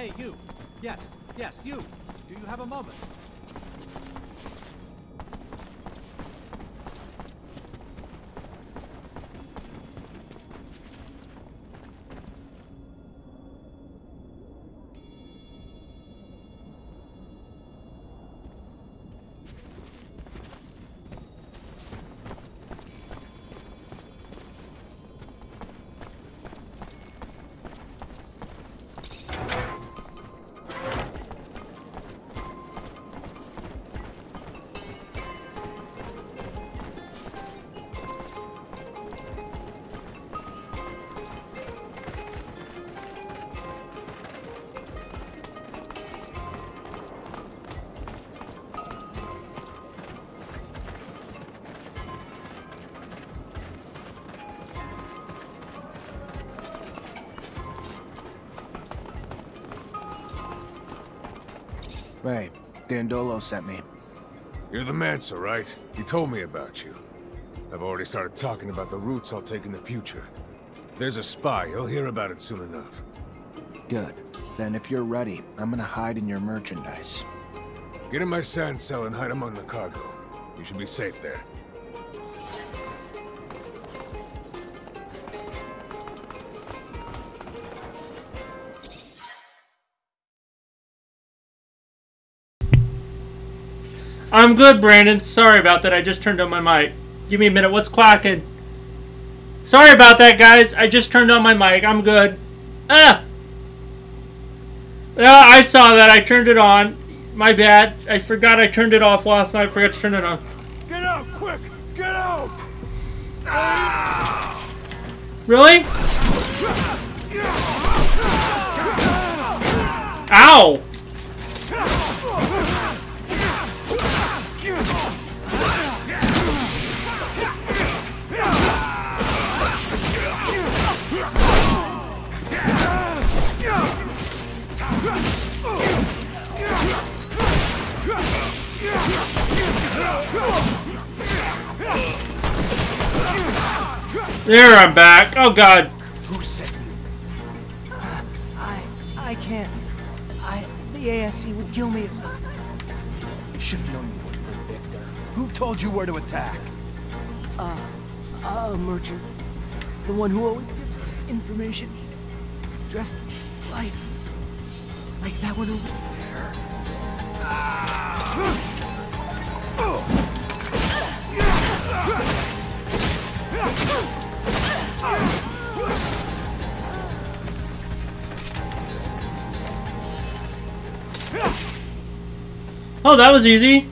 Hey, you. Yes, yes, you. Do you have a moment? Hey, Dandolo sent me. You're the Mancer, right? He told me about you. I've already started talking about the routes I'll take in the future. If there's a spy, he'll hear about it soon enough. Good. Then if you're ready, I'm gonna hide in your merchandise. Get in my sand cell and hide among the cargo. You should be safe there. I'm good, Brandon. Sorry about that. I just turned on my mic. Give me a minute. What's quacking? Sorry about that, guys. I just turned on my mic. I'm good. Ah! Yeah, I saw that. I turned it on. My bad. I forgot I turned it off last night. I forgot to turn it on. Get out, quick! Get out! Really? Ow! There, I'm back. Oh God. Who sent you? I can't. The ASC would kill me if... You should have known you were the victor. Who told you where to attack? A merchant. The one who always gives us information. Dressed like that one over there. Oh, that was easy.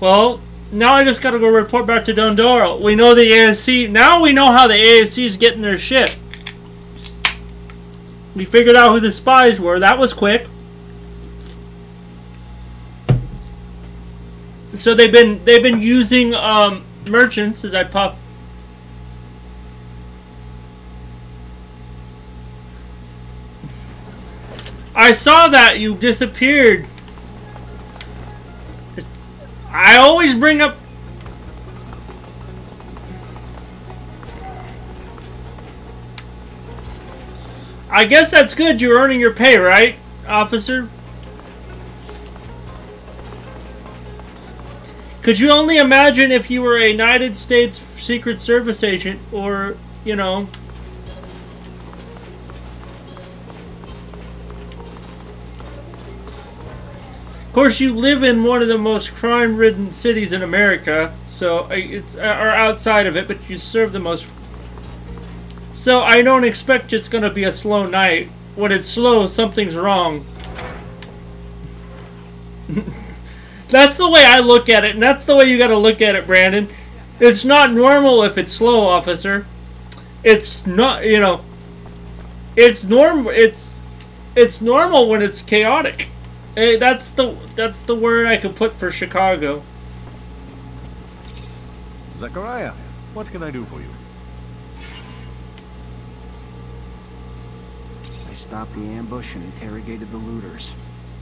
Well, now I just gotta go report back to Dondoro. We know the ASC. Now we know how the ASC is getting their shit. We figured out who the spies were. That was quick. So they've been using merchants as I pop. I saw that you disappeared. I always bring up. I guess that's good. You're earning your pay, right, officer? Could you only imagine if you were a United States Secret Service agent or, you know... Of course, you live in one of the most crime-ridden cities in America, so it's or outside of it, but you serve the most... So I don't expect it's going to be a slow night. When it's slow, something's wrong. That's the way I look at it, and that's the way you gotta look at it, Brandon. It's not normal if it's slow, officer. It's not, you know. It's normal. It's normal when it's chaotic. Hey, that's the word I could put for Chicago. Zachariah, what can I do for you? I stopped the ambush and interrogated the looters.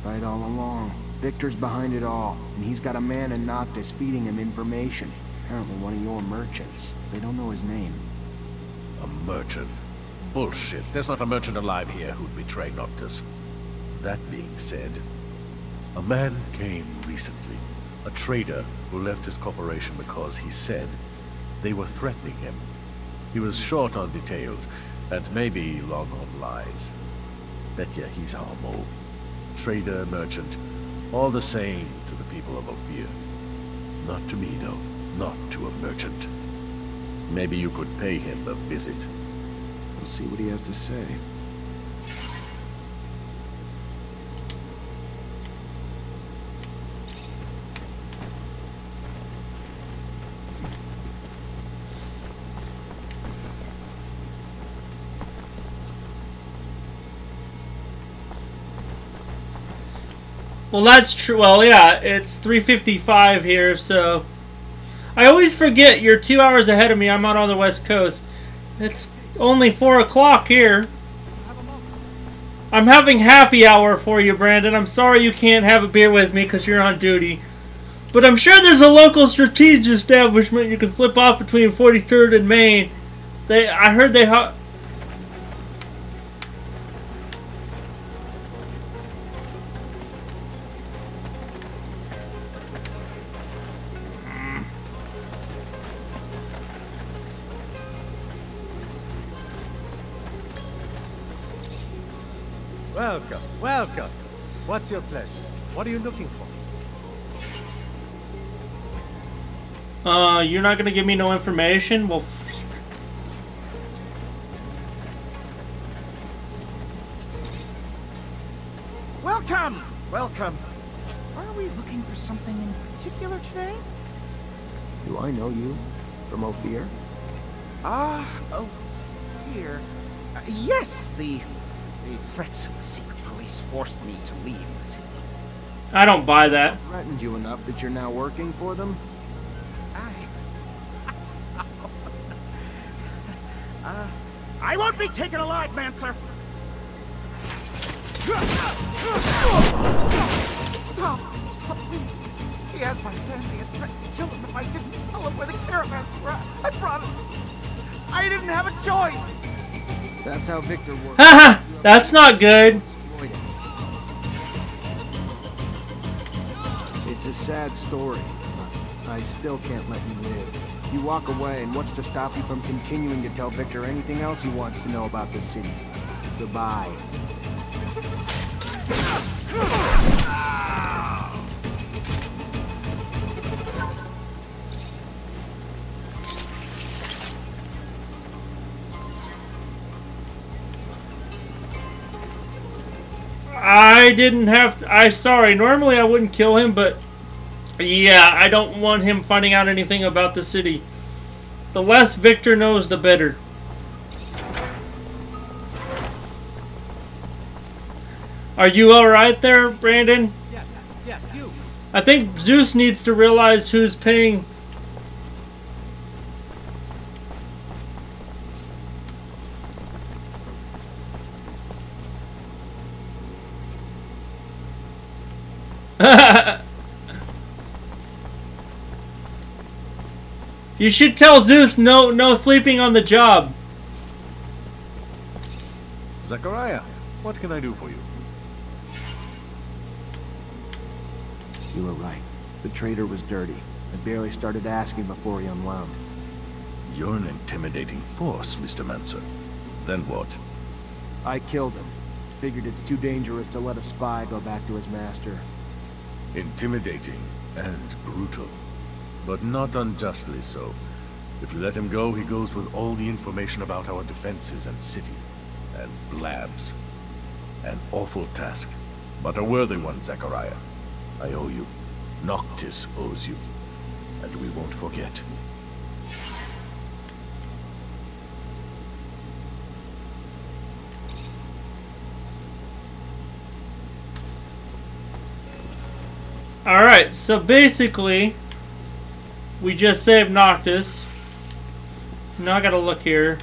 Right all along. Victor's behind it all, and he's got a man in Noctis feeding him information. Apparently one of your merchants. They don't know his name. A merchant? Bullshit. There's not a merchant alive here who'd betray Noctis. That being said, a man came recently. A trader who left his corporation because he said they were threatening him. He was short on details, and maybe long on lies. Bet ya he's our mole. Trader, merchant, all the same to the people of Ophir. Not to me, though. Not to a merchant. Maybe you could pay him a visit. We'll see what he has to say. Well, that's true. Well, yeah, it's 3:55 here, so I always forget you're 2 hours ahead of me. I'm out on the West Coast. It's only 4 o'clock here. I'm having happy hour for you, Brandon. I'm sorry you can't have a beer with me because you're on duty. But I'm sure there's a local strategic establishment you can slip off between 43rd and Main. I heard they... Welcome, welcome. What's your pleasure? What are you looking for? You're not gonna give me no information? Well... Welcome! Welcome. Are we looking for something in particular today? Do I know you? From Ophir? Ophir. Yes, the threats of the secret police forced me to leave the city. I don't buy that. Threatened you enough that you're now working for them? I won't be taken alive, Mancer! Stop, please. He has my family and threatened to kill him if I didn't tell him where the caravans were at. I promise. I didn't have a choice. That's how Victor works. Haha! That's not good. It's a sad story, but I still can't let you live. You walk away, and what's to stop you from continuing to tell Victor anything else he wants to know about the city? Goodbye. I didn't have... sorry, normally I wouldn't kill him, but... yeah, I don't want him finding out anything about the city. The less Victor knows, the better. Are you alright there, Brandon? Yes, you. I think Zeus needs to realize who's paying... You should tell Zeus no sleeping on the job. Zachariah, what can I do for you? You were right. The traitor was dirty. I barely started asking before he unwound. You're an intimidating force, Mr. Mancer. Then what? I killed him. Figured it's too dangerous to let a spy go back to his master. Intimidating and brutal. But not unjustly so. If you let him go, he goes with all the information about our defenses and city. And blabs. An awful task, but a worthy one, Zachariah. I owe you. Noctis owes you. And we won't forget. Alright, so basically, we just saved Noctis. Now I gotta look here.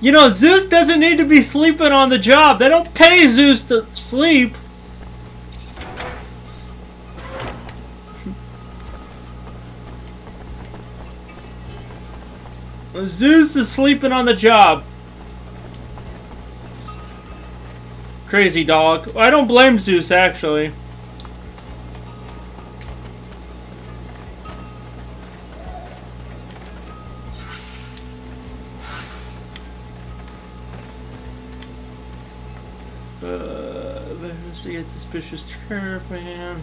You know, Zeus doesn't need to be sleeping on the job. They don't pay Zeus to sleep. Zeus is sleeping on the job. Crazy dog. I don't blame Zeus, actually. Investigate suspicious caravan.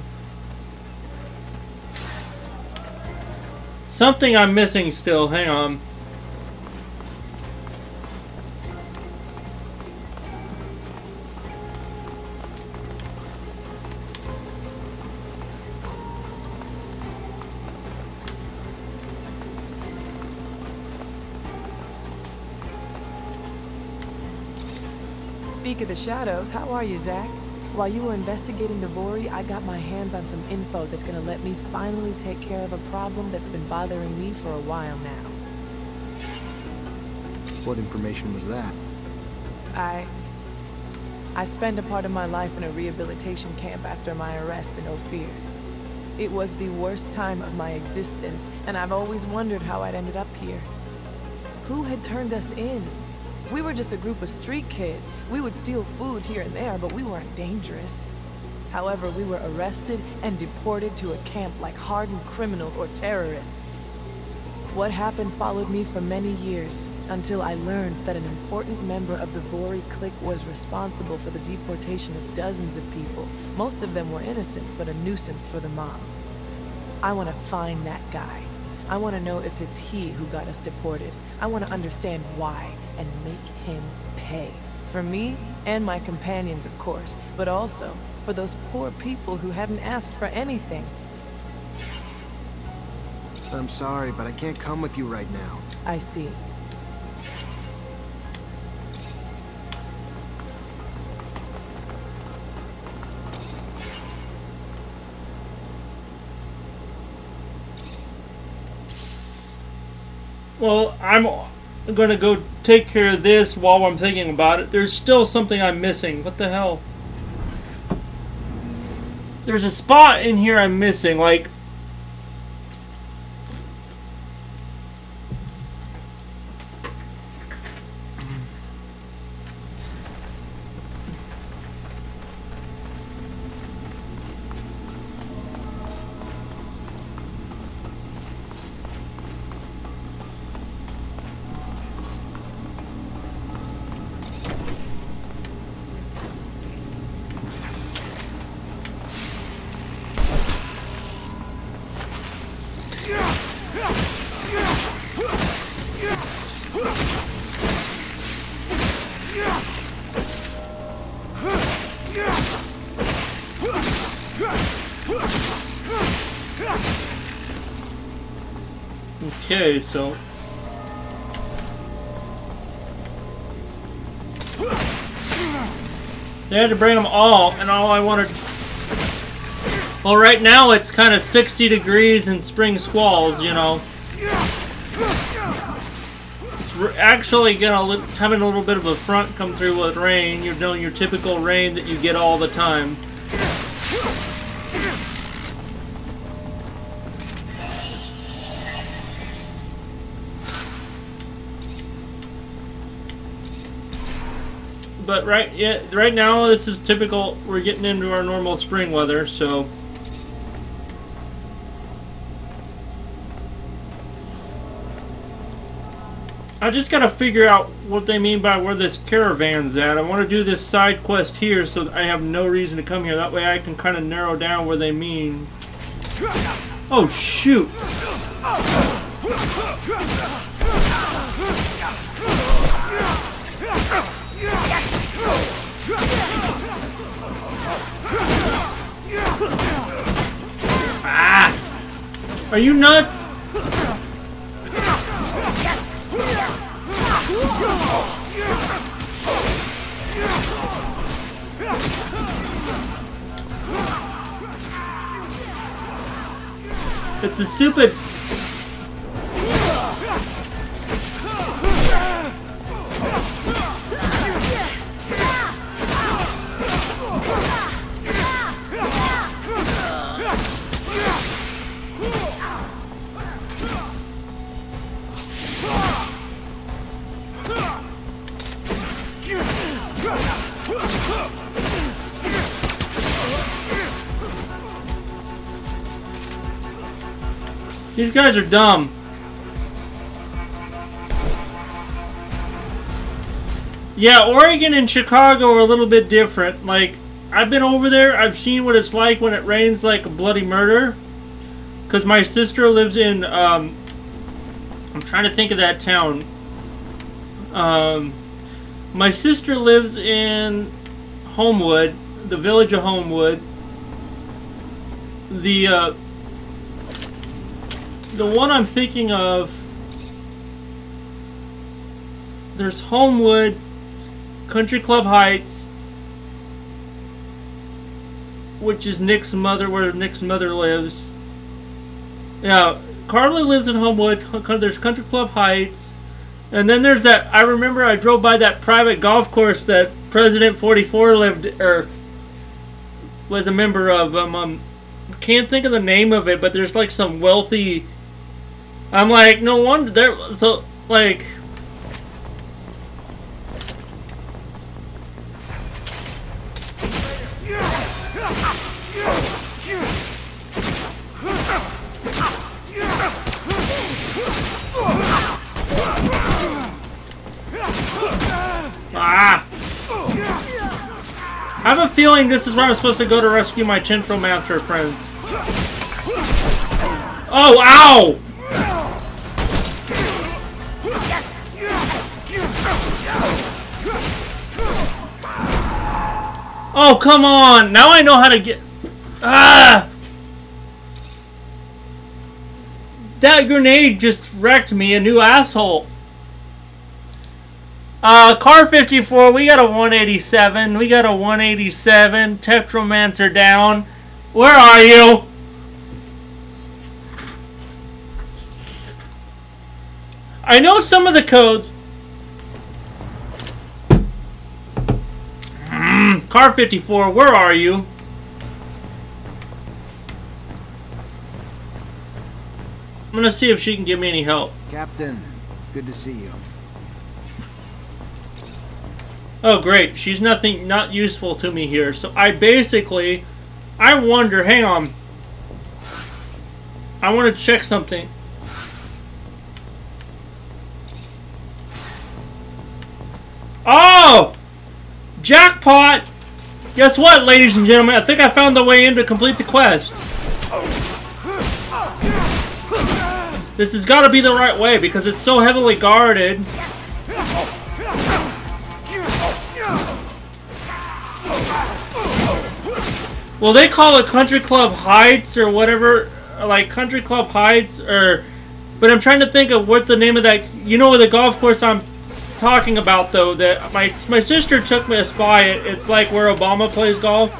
Something I'm missing still. Hang on. Speak of the shadows, how are you, Zach? While you were investigating the Vori, I got my hands on some info that's gonna let me finally take care of a problem that's been bothering me for a while now. What information was that? I spent a part of my life in a rehabilitation camp after my arrest in Ophir. It was the worst time of my existence, and I've always wondered how I'd ended up here. Who had turned us in? We were just a group of street kids. We would steal food here and there, but we weren't dangerous. However, we were arrested and deported to a camp like hardened criminals or terrorists. What happened followed me for many years, until I learned that an important member of the Vori clique was responsible for the deportation of dozens of people. Most of them were innocent, but a nuisance for the mob. I want to find that guy. I want to know if it's he who got us deported. I want to understand why and make him pay. For me and my companions, of course, but also for those poor people who hadn't asked for anything. I'm sorry, but I can't come with you right now. I see. Well, I'm gonna go take care of this while I'm thinking about it. There's still something I'm missing. What the hell? There's a spot in here I'm missing, like... Okay, so... they had to bring them all, and all I wanted... well, right now it's kind of 60 degrees and spring squalls, you know. It's actually gonna having a little bit of a front come through with rain. You're doing your typical rain that you get all the time. But right now this is typical. We're getting into our normal spring weather, so I just gotta figure out what they mean by where this caravan's at. I want to do this side quest here, so I have no reason to come here. That way I can kind of narrow down where they mean. Oh shoot! Ah! Are you nuts? It's a stupid... These guys are dumb. Yeah, Oregon and Chicago are a little bit different. Like, I've been over there. I've seen what it's like when it rains like a bloody murder. Because my sister lives in, I'm trying to think of that town. My sister lives in Homewood, the village of Homewood. The one I'm thinking of, there's Homewood, Country Club Heights, which is Nick's mother, where Nick's mother lives. Yeah, Carly lives in Homewood. There's Country Club Heights, and then there's that. I remember I drove by that private golf course that President 44 lived or was a member of. Can't think of the name of it, but there's like some wealthy. I'm like, no wonder there. So like. Ah! I have a feeling this is where I'm supposed to go to rescue my Technomancer friends. Oh, ow! Oh, come on! Now I know how to get... Ah! That grenade just wrecked me, a new asshole. Car 54, we got a 187. We got a 187. Technomancer down. Where are you? I know some of the codes. Car 54, where are you? I'm gonna see if she can give me any help. Captain, good to see you. Oh great, she's not useful to me here. So I wonder, hang on. I want to check something. Oh! Jackpot! Guess what, ladies and gentlemen? I think I found the way in to complete the quest. This has got to be the right way because it's so heavily guarded. Well, they call it Country Club Heights or whatever, like Country Club Heights, or... But I'm trying to think of what the name of that... You know the golf course I'm talking about, though, that my sister took me to spy it. It's like where Obama plays golf.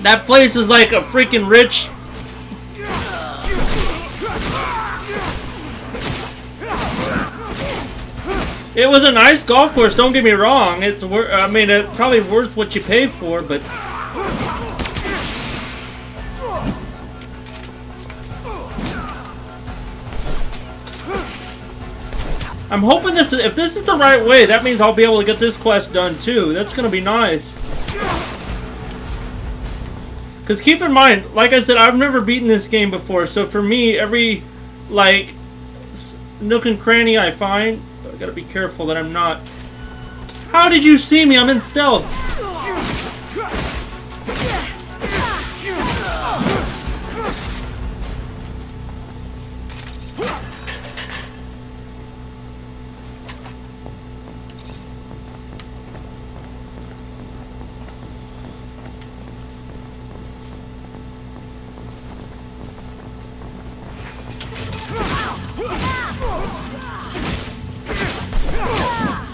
That place is like a freaking rich... It was a nice golf course, don't get me wrong. It's it's probably worth what you pay for, but... I'm hoping if this is the right way, that means I'll be able to get this quest done too. That's gonna be nice. Because keep in mind, like I said, I've never beaten this game before, so for me, every, like, nook and cranny I find, I gotta be careful that I'm not... How did you see me? I'm in stealth.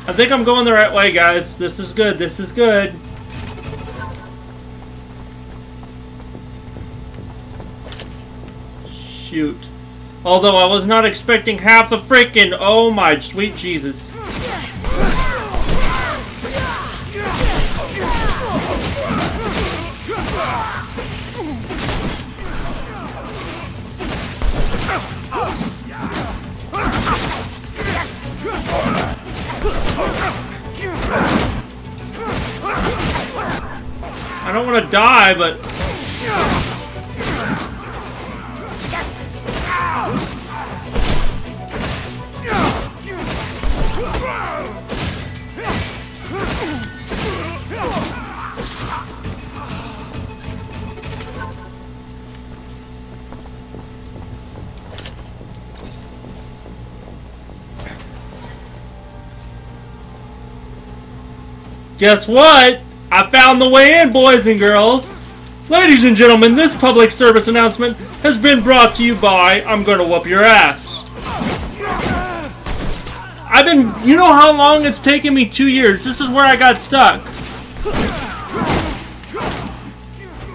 I think I'm going the right way, guys. This is good. This is good. shoot. Although I was not expecting half the freaking... Oh my sweet Jesus. I don't want to die, but... Guess what? I found the way in, boys and girls. Ladies and gentlemen, this public service announcement has been brought to you by I'm Gonna Whoop Your Ass. You know how long it's taken me? 2 years. This is where I got stuck.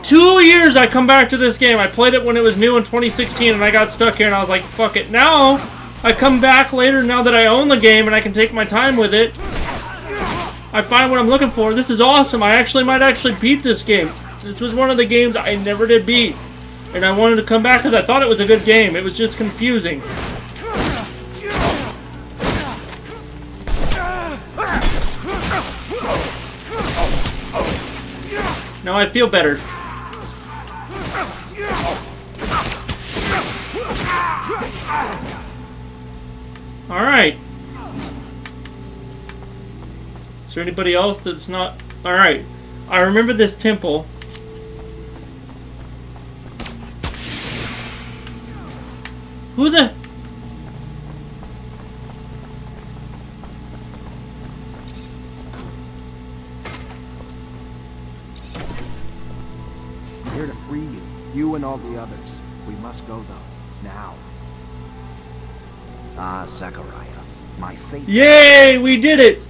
2 years I come back to this game. I played it when it was new in 2016 and I got stuck here and I was like, fuck it. Now, I come back later now that I own the game and I can take my time with it. I find what I'm looking for. This is awesome. I might actually beat this game. This was one of the games I never did beat. And I wanted to come back because I thought it was a good game. It was just confusing. Now I feel better. Alright. Is there anybody else that's not... Alright. I remember this temple. Who the... I'm here to free you. You and all the others. We must go, though. Now. Ah, Zachariah. My fate... Yay! We did it!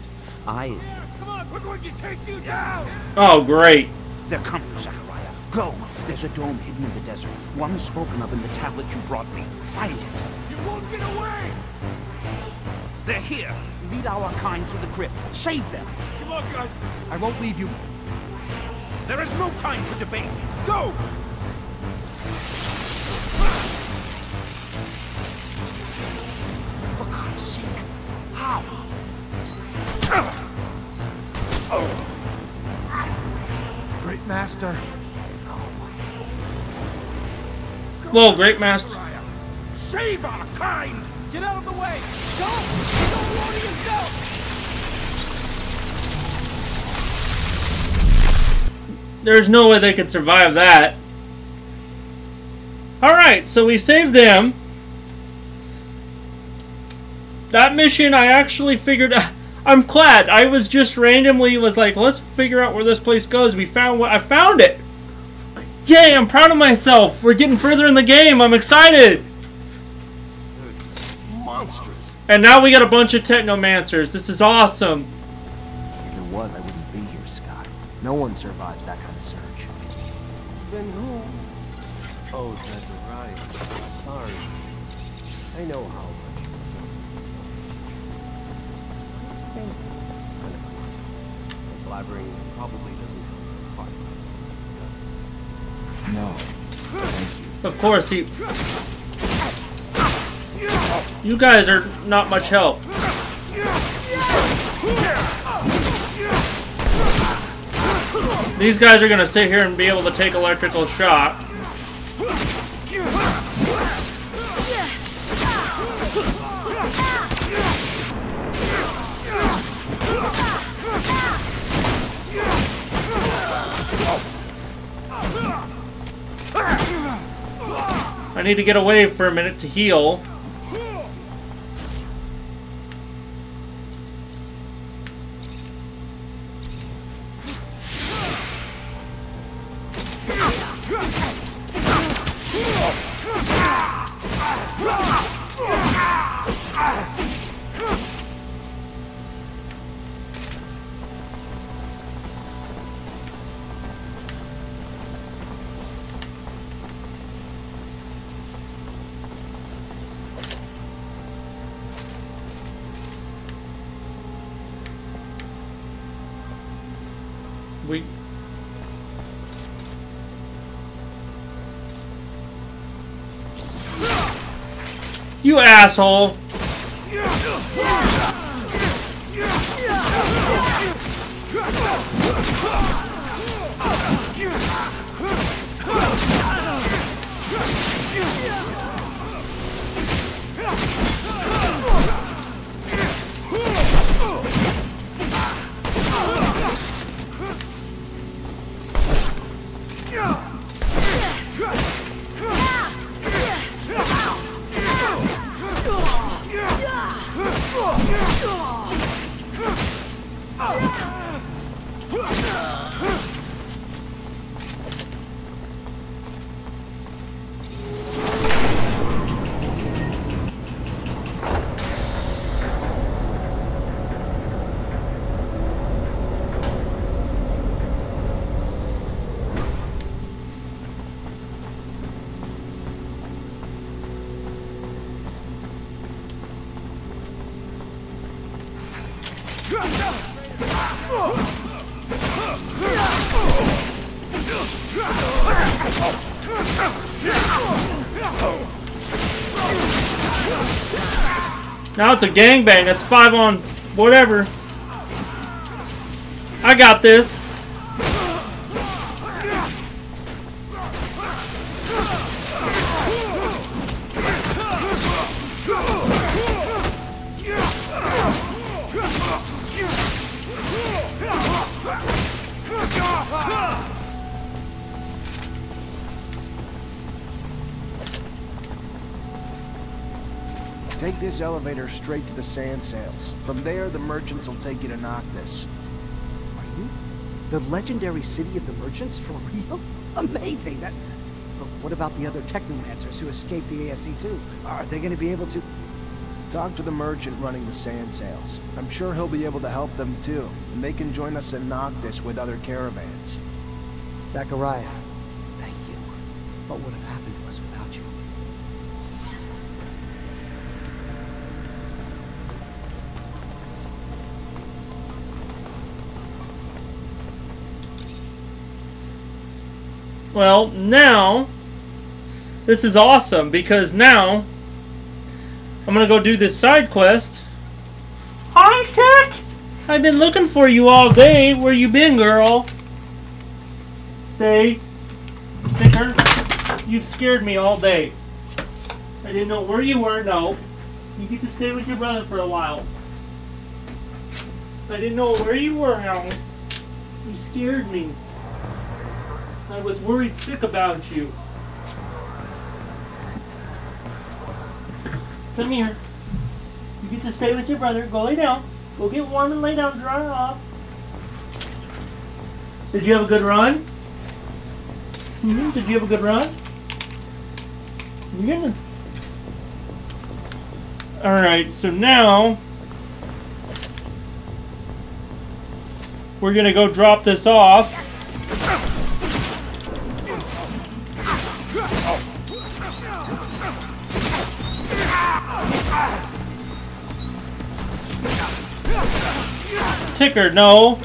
Come on, we're going to take you down! Oh, great. They're coming, Zachariah. Go! There's a dome hidden in the desert. One spoken of in the tablet you brought me. Find it. You won't get away! They're here. Lead our kind to the crypt. Save them. Come on, guys. I won't leave you. There is no time to debate. Go! For God's sake. How? Great Master. Whoa, great master. Save our kind! Get out of the way! Don't warn yourself! There's no way they could survive that. Alright, so we saved them. That mission I actually figured out. I'm glad. I was just randomly like, let's figure out where this place goes. We found what I found it. Yay, I'm proud of myself. We're getting further in the game. I'm excited. Monstrous. And now we got a bunch of Technomancers. This is awesome. If it was, I wouldn't be here, Scott. No one survives that kind of surge. Then who? Oh, that's right. Sorry. I know how much you feel. Blabbering probably doesn't help quite, does it? No. Thank you. Of course, he... You guys are not much help. These guys are gonna sit here and be able to take electrical shock. I need to get away for a minute to heal. You asshole! Now it's a gangbang. That's 5 on whatever. I got this. Take this elevator straight to the sand sails. From there, the merchants will take you to Noctis. Are you the legendary city of the merchants for real? Amazing. But what about the other Technomancers who escaped the ASC-2? Are they going to be able to... Talk to the merchant running the sand sails. I'm sure he'll be able to help them too, and they can join us in Noctis with other caravans. Zachariah, thank you. What would have happened to us without you? Well, now, this is awesome, because now, I'm gonna go do this side quest. Hi, Tech! I've been looking for you all day. Where you been, girl? Stay. Sticker. You've scared me all day. I didn't know where you were. No. You get to stay with your brother for a while. I didn't know where you were, Helen. You scared me. I was worried sick about you. Come here. You get to stay with your brother. Go lay down. Go get warm and lay down. Dry off. Did you have a good run? Did you have a good run? Yeah. Alright, so now we're gonna go drop this off. Ticker, no.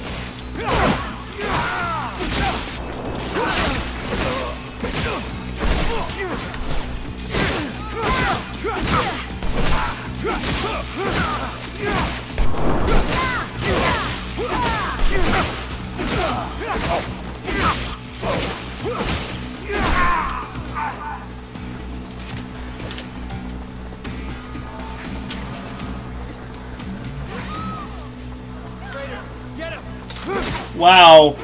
Wow.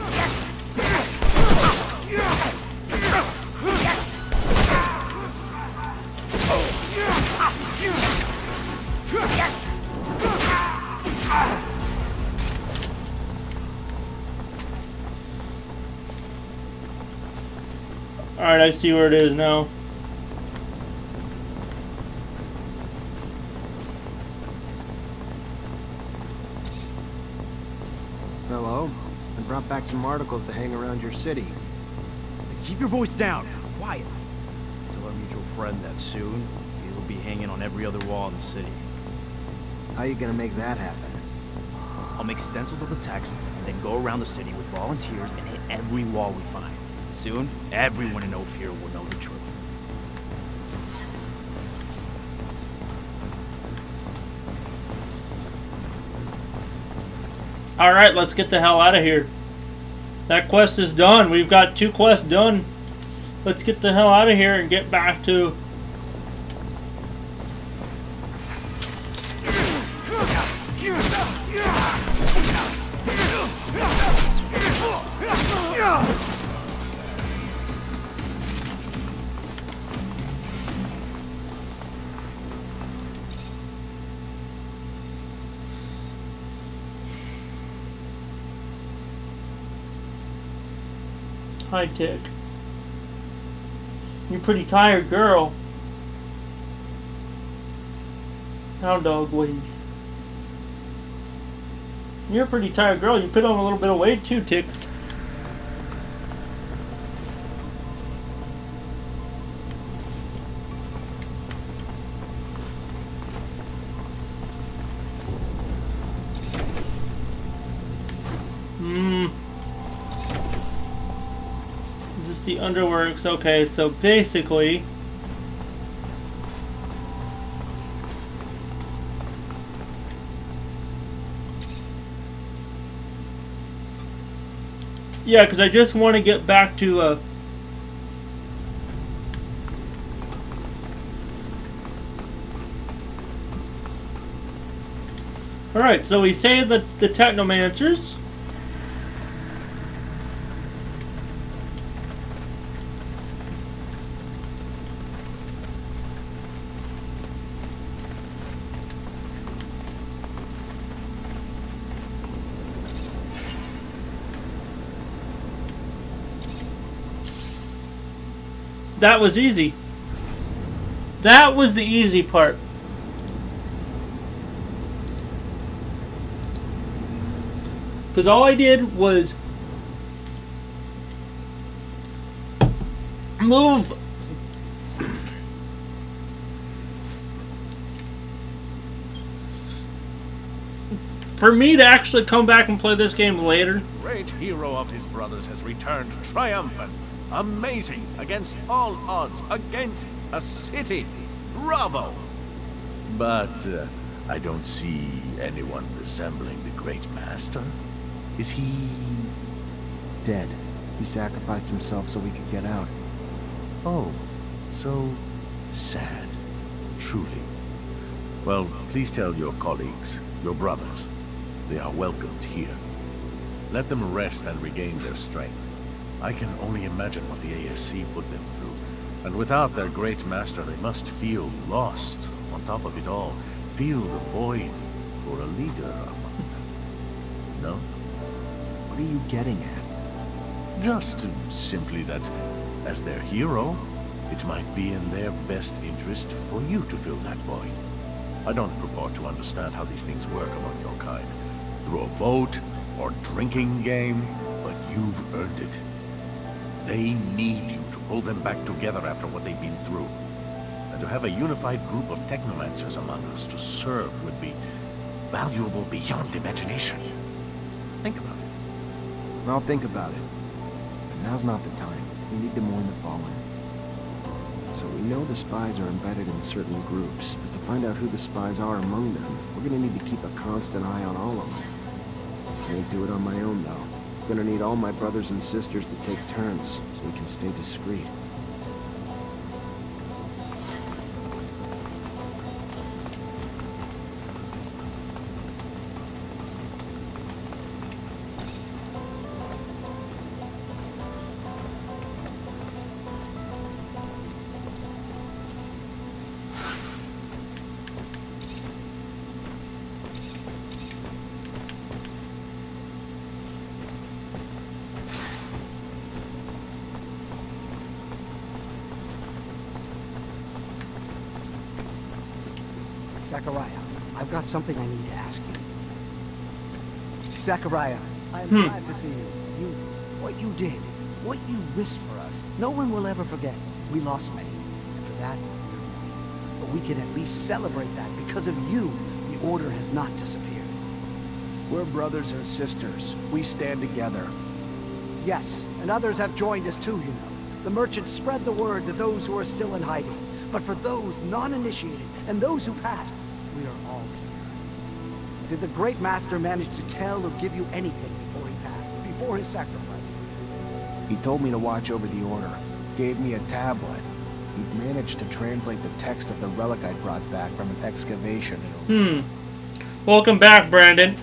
Alright, I see where it is now. Hello. I brought back some articles to hang around your city. Keep your voice down. Quiet. Tell our mutual friend that soon he will be hanging on every other wall in the city. How you gonna make that happen? I'll make stencils of the text, and then go around the city with volunteers and hit every wall we find. Soon, everyone in Ophir will know the truth. Alright, let's get the hell out of here. That quest is done. We've got 2 quests done. Let's get the hell out of here and get back to... High tech. You're a pretty tired girl. Hound dog ways. You're a pretty tired girl. You put on a little bit of weight too, Tick. Is this the underworks? Okay, so basically... Yeah, because I just want to get back to, Alright, so we say that the Technomancers. That was easy. That was the easy part. Because all I did was move. For me to actually come back and play this game later. Great hero of his brothers has returned triumphant. Amazing, against all odds, against a city. Bravo! But I don't see anyone resembling the Great Master. Is he... Dead. He sacrificed himself so we could get out. Oh, so sad. Truly. Well, please tell your colleagues, your brothers, they are welcomed here. Let them rest and regain their strength. I can only imagine what the ASC put them through. And without their great master, they must feel lost. On top of it all, feel the void for a leader among them. No? What are you getting at? Just simply that, as their hero, it might be in their best interest for you to fill that void. I don't purport to understand how these things work among your kind. Through a vote or drinking game, but you've earned it. They need you to pull them back together after what they've been through. And to have a unified group of Technomancers among us to serve would be valuable beyond imagination. Think about it. I'll think about it. But now's not the time. We need to mourn the fallen. So we know the spies are embedded in certain groups, but to find out who the spies are among them, we're gonna need to keep a constant eye on all of them. Can't do it on my own, though. I'm gonna need all my brothers and sisters to take turns, so we can stay discreet. Zachariah, I've got something I need to ask you. Zachariah, I'm glad to see you. What you did, what you risked for us, no one will ever forget. We lost May, and for that, but we can at least celebrate that because of you, the Order has not disappeared. We're brothers and sisters. We stand together. Yes, and others have joined us too, you know. The merchants spread the word to those who are still in hiding. But for those non-initiated and those who passed, we are all here. Did the Great Master manage to tell or give you anything before he passed, before his sacrifice? He told me to watch over the Order. Gave me a tablet. He'd managed to translate the text of the relic I brought back from an excavation. Welcome back, Brandon.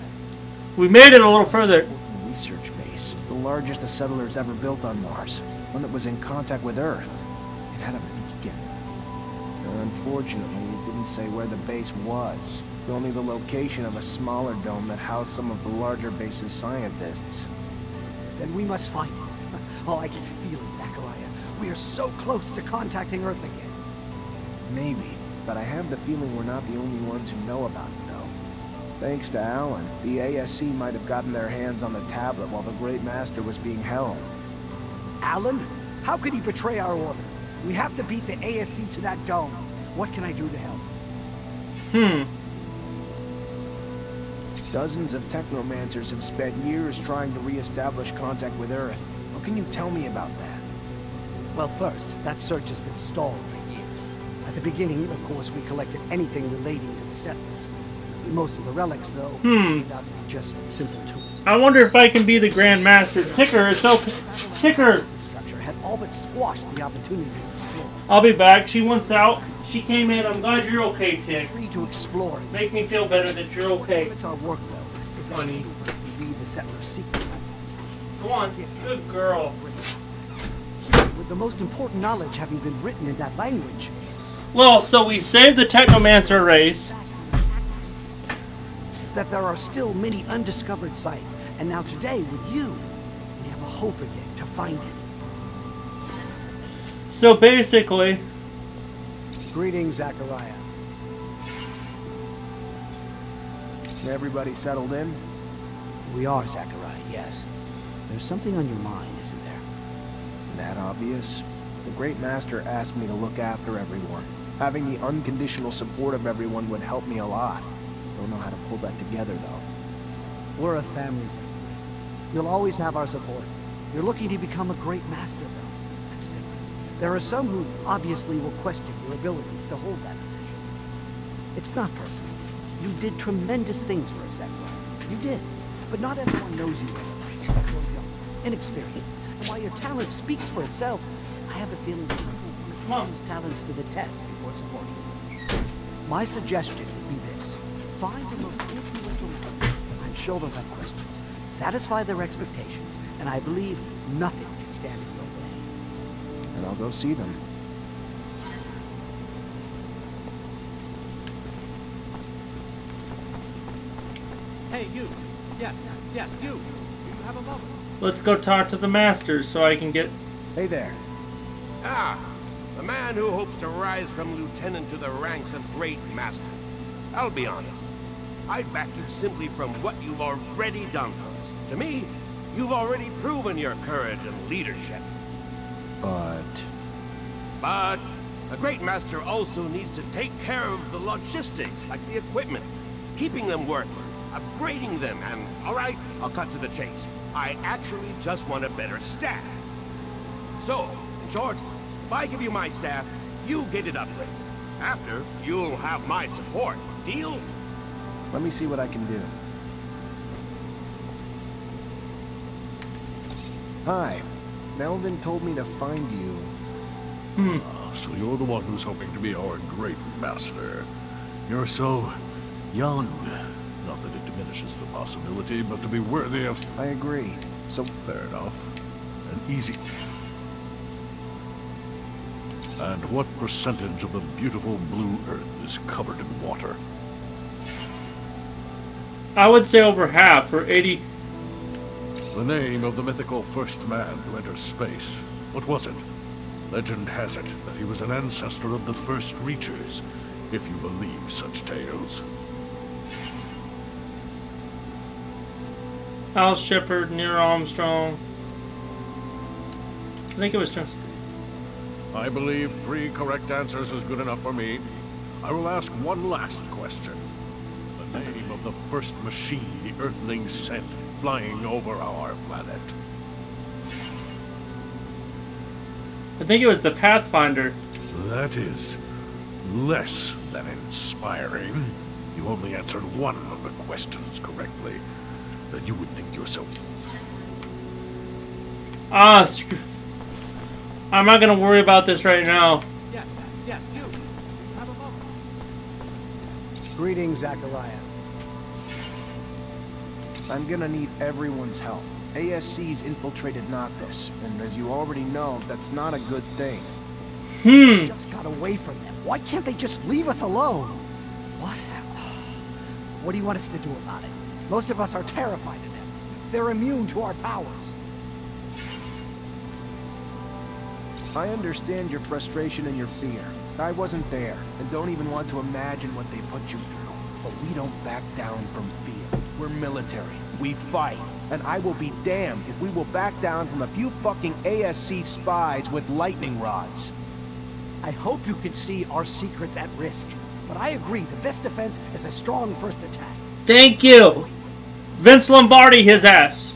We made it a little further. Research base. The largest the settlers ever built on Mars. One that was in contact with Earth. It had a beacon. Unfortunately, it didn't say where the base was. Only the location of a smaller dome that housed some of the larger base's scientists. Then we must find it. Oh, I can feel it, Zachariah. We are so close to contacting Earth again. Maybe, but I have the feeling we're not the only ones who know about it, though. Thanks to Alan, the ASC might have gotten their hands on the tablet while the Great Master was being held. Alan? How could he betray our order? We have to beat the ASC to that dome. What can I do to help? Dozens of Technomancers have spent years trying to re-establish contact with Earth. What can you tell me about that? Well, first, that search has been stalled for years. At the beginning, of course, we collected anything relating to the settlers. Most of the relics, though, turned out to be just simple tools. I wonder if I can be the Grand Master. Ticker, it's okay. Ticker! The structure had all but squashed the opportunity to explore. I'll be back. She wants out. She came in. I'm glad you're okay, Tick. Free to explore. Make me feel better that you're okay. It's our work, though, is that Honey. we read the settler's secret. Come on. Good girl. With the most important knowledge having been written in that language. Well, so we saved the Technomancer race. That there are still many undiscovered sites, and now today, with you, we have a hope again to find it. So basically... Greetings, Zachariah. Everybody settled in? We are, Zachariah, yes. There's something on your mind, isn't there? That obvious? The Great Master asked me to look after everyone. Having the unconditional support of everyone would help me a lot. Don't know how to pull that together, though. We're a family. You'll always have our support. You're looking to become a great master, though. That's different. There are some who obviously will question your abilities to hold that position. It's not personal. You did tremendous things for us, Zachariah. You did. But not everyone knows you well. You're young, inexperienced. And while your talent speaks for itself, I have a feeling that people will put those talents to the test before supporting you. My suggestion would be this. Find the most influential person. I'm sure they'll have questions. Satisfy their expectations, and I believe nothing can stand in your way. And I'll go see them. Hey, you. Yes, you. Do you have a moment? Let's go talk to the Masters so I can get... Hey there. Ah, the man who hopes to rise from lieutenant to the ranks of Great Master. I'll be honest. I'd back you simply from what you've already done for us. To me, you've already proven your courage and leadership. But a Great Master also needs to take care of the logistics, like the equipment, keeping them working, upgrading them, and, alright, I'll cut to the chase. I actually just want a better staff. So, in short, if I give you my staff, you get it upgraded. After, you'll have my support. Deal? let me see what I can do. Hi. Melvin told me to find you. So you're the one who's hoping to be our great master. You're so young. Not that it diminishes the possibility, but to be worthy of... I agree. So Fair enough. And easy. And what percentage of the beautiful blue earth is covered in water? I would say over half, or 80... The name of the mythical first man to enter space. What was it? Legend has it that he was an ancestor of the first Reachers, if you believe such tales. Al Shepard, Neil Armstrong. I think it was just... I believe 3 correct answers is good enough for me. I will ask one last question. the name of the first machine the Earthlings sent flying over our planet? I think it was the Pathfinder. That is less than inspiring. You only answered one of the questions correctly. Then you would think yourself. I'm not gonna worry about this right now. Yes, yes, you. Have a moment. Greetings, Zachariah. I'm gonna need everyone's help. ASC's infiltrated Noctis, and as you already know, that's not a good thing. Just got away from them. Why can't they just leave us alone? What? What do you want us to do about it? Most of us are terrified of them. They're immune to our powers. I understand your frustration and your fear. I wasn't there, and don't even want to imagine what they put you through. But we don't back down from fear. We're military. We fight. And I will be damned if we will back down from a few fucking ASC spies with lightning rods. I hope you can see our secrets at risk. But I agree, the best defense is a strong first attack. Thank you! Vince Lombardi, his ass.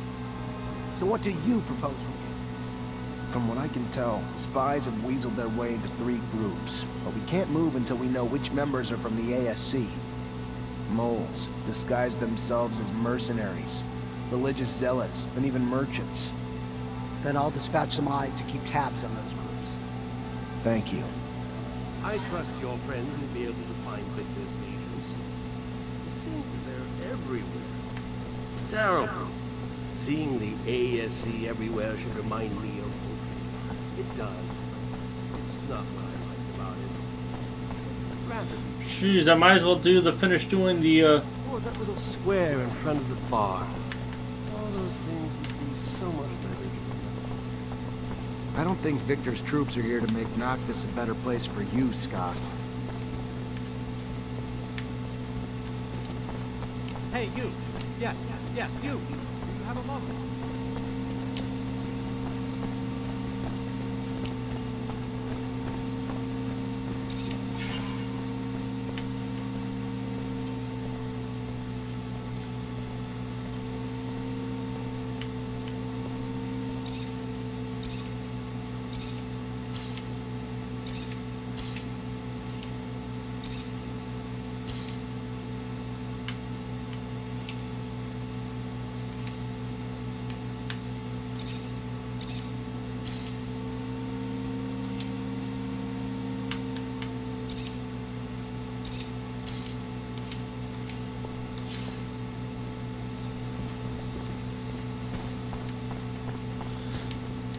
So what do you propose we do? From what I can tell, the spies have weaseled their way into 3 groups. But we can't move until we know which members are from the ASC. Moles disguise themselves as mercenaries, religious zealots, and even merchants. Then I'll dispatch some eyes to keep tabs on those groups. Thank you. I trust your friend will be able to find Victor's legions. I think they're everywhere. It's terrible. Seeing the ASC everywhere should remind me of Ophir. It does. It's not what I like about it. Rather, Jeez, I might as well finish doing the, or that little square in front of the bar. All those things would be so much better. I don't think Victor's troops are here to make Noctis a better place for you, Scott. Hey, you. Yes, yes, you. You have a moment.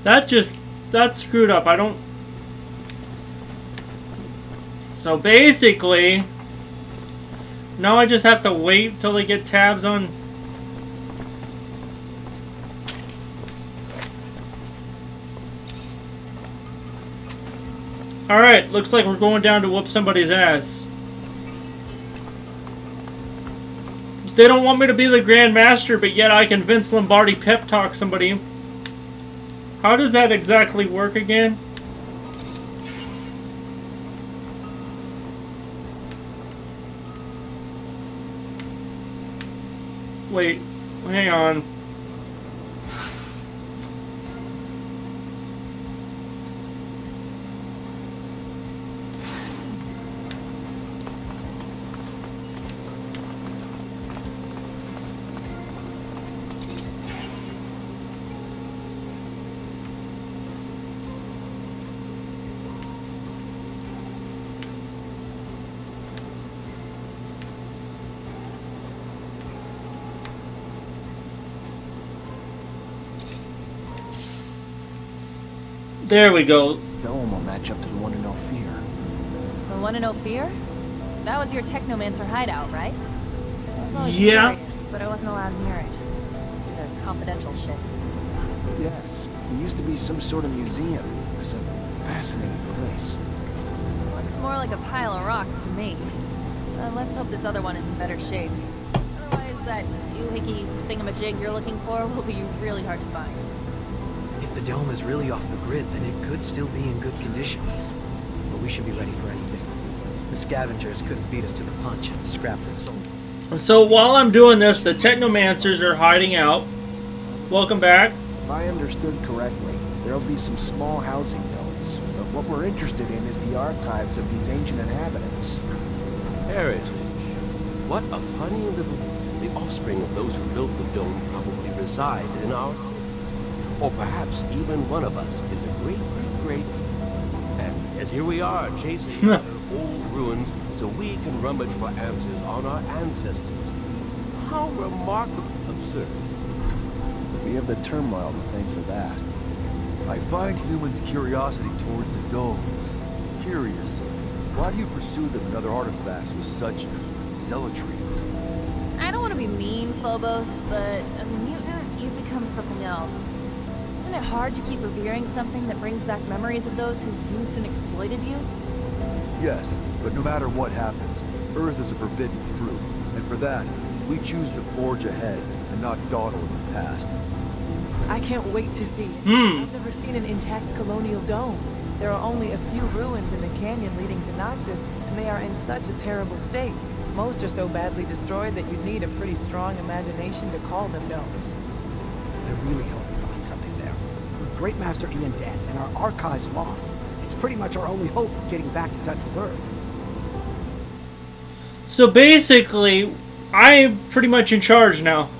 That screwed up. I don't... So basically, now I just have to wait till they get tabs on... Alright, looks like we're going down to whoop somebody's ass. They don't want me to be the Grand Master, but yet I can Vince Lombardi pep talk somebody. How does that exactly work again? Wait, hang on. There we go. This dome will match up to the one in Ophir. The one in Ophir? That was your Technomancer hideout, right? I was always Yeah. curious, but I wasn't allowed near it. The confidential shit. Yes, it used to be some sort of museum. It's a fascinating place. Looks more like a pile of rocks to me. Let's hope this other one is in better shape. Otherwise, that doohickey thingamajig you're looking for will be really hard to find. If the dome is really off the grid, then it could still be in good condition. But we should be ready for anything. The scavengers couldn't beat us to the punch and scrap the soul. So while I'm doing this, the Technomancers are hiding out. Welcome back. If I understood correctly, there'll be some small housing nodes, but what we're interested in is the archives of these ancient inhabitants. Heritage. What a funny little... The offspring of those who built the dome probably reside in our cities. Or perhaps even one of us is a great... And yet here we are, chasing old ruins so we can rummage for answers on our ancestors. How remarkably absurd. We have the turmoil to thank for that. I find humans' curiosity towards the domes curious. Why do you pursue them and other artifacts with such zealotry? I don't want to be mean, Phobos, but as a mutant, you've become something else. Isn't it hard to keep revering something that brings back memories of those who used and exploited you? Yes, but no matter what happens, Earth is a forbidden fruit, and for that, we choose to forge ahead and not dawdle in the past. I can't wait to see it. I've never seen an intact colonial dome. There are only a few ruins in the canyon leading to Noctis, and they are in such a terrible state. Most are so badly destroyed that you'd need a pretty strong imagination to call them domes. I really hope we find something there. With Great Master Ian dead and our archives lost, it's pretty much our only hope of getting back in touch with Earth. So basically, I'm pretty much in charge now.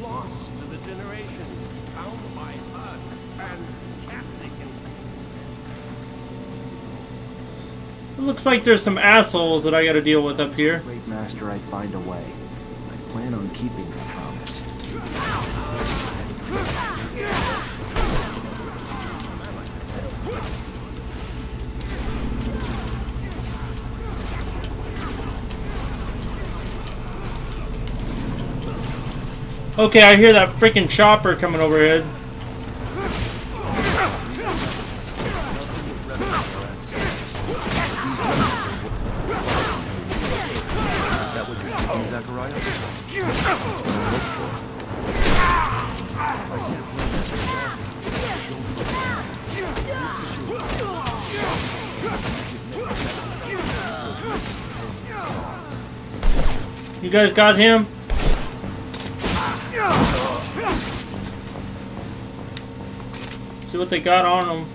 Lost to the generations, found by us, fantastic. It looks like there's some assholes that I gotta deal with up here. Great Master, I'd find a way. I plan on keeping that promise. Okay, I hear that freaking chopper coming overhead. You guys got him? See what they got on them.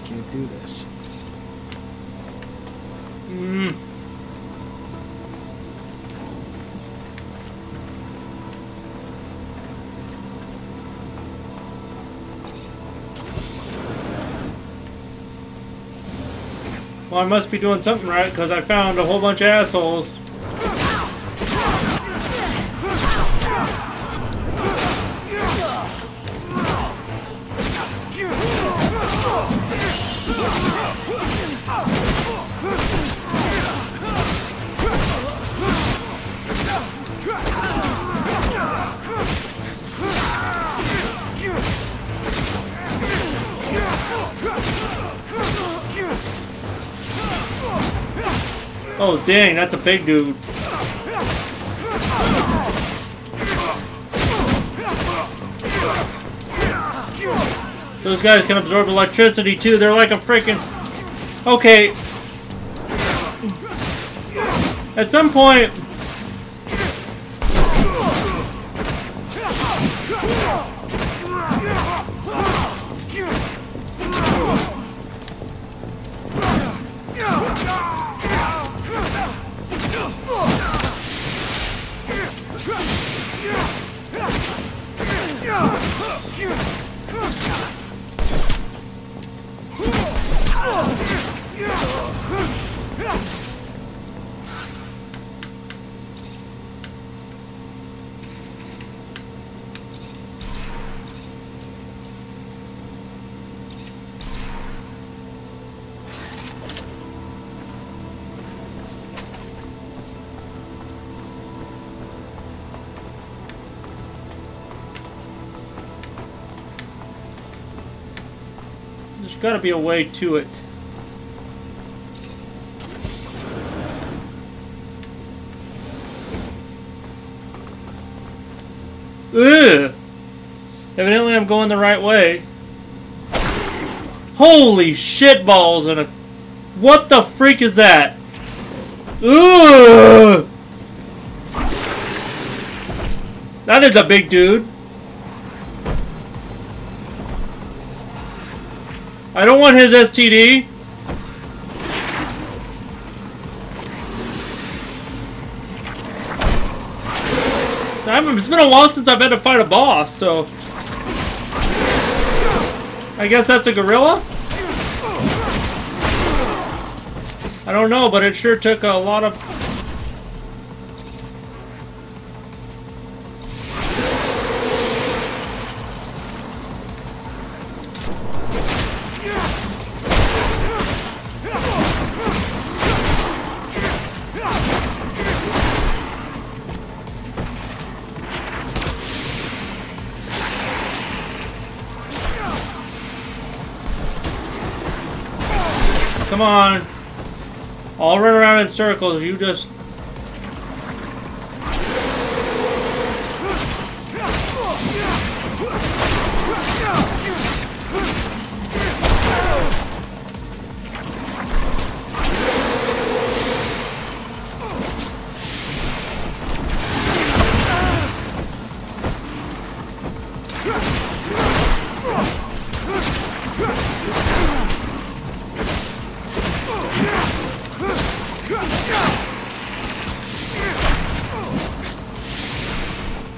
Can't do this. Well, I must be doing something right because I found a whole bunch of assholes. Oh dang, that's a big dude. Those guys can absorb electricity too. They're like a freaking... Okay. At some point... There's got to be a way to it. Ugh. Evidently I'm going the right way. Holy shit balls and a... What the freak is that? Ugh. That is a big dude. I don't want his STD. It's been a while since I've had to fight a boss, so... I guess that's a gorilla? I don't know, but it sure took a lot of... Come on. I'll run around in circles. You just...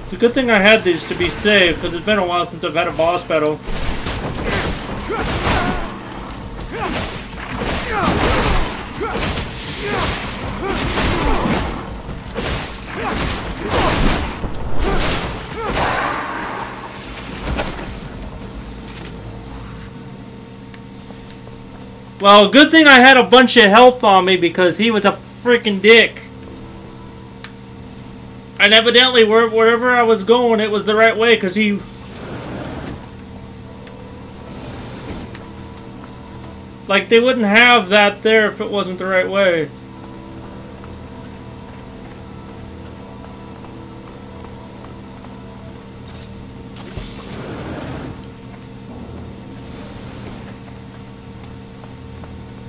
It's a good thing I had these to be safe, because it's been a while since I've had a boss battle. Well, good thing I had a bunch of health on me, because he was a freaking dick. And evidently, wherever I was going, it was the right way, because he... Like, they wouldn't have that there if it wasn't the right way.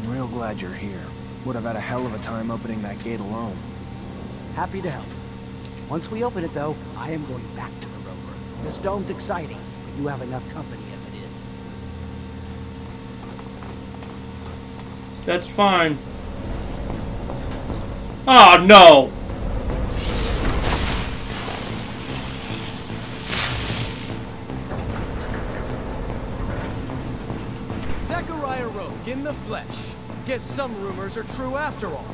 I'm real glad you're here. Would have had a hell of a time opening that gate alone. Happy to help. Once we open it, though, I am going back to the rover. This dome's exciting, but you have enough company as it is. That's fine. Oh, no! Zachariah Rogue in the flesh. Guess some rumors are true after all.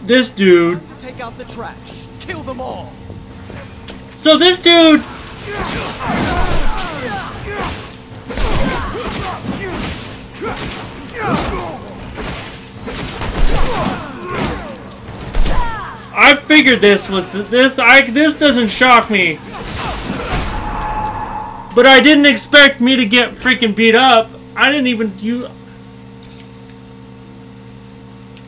This dude... Time to take out the trash. Kill them all. So this dude... I figured this was... This doesn't shock me. But I didn't expect me to get freaking beat up. I didn't even...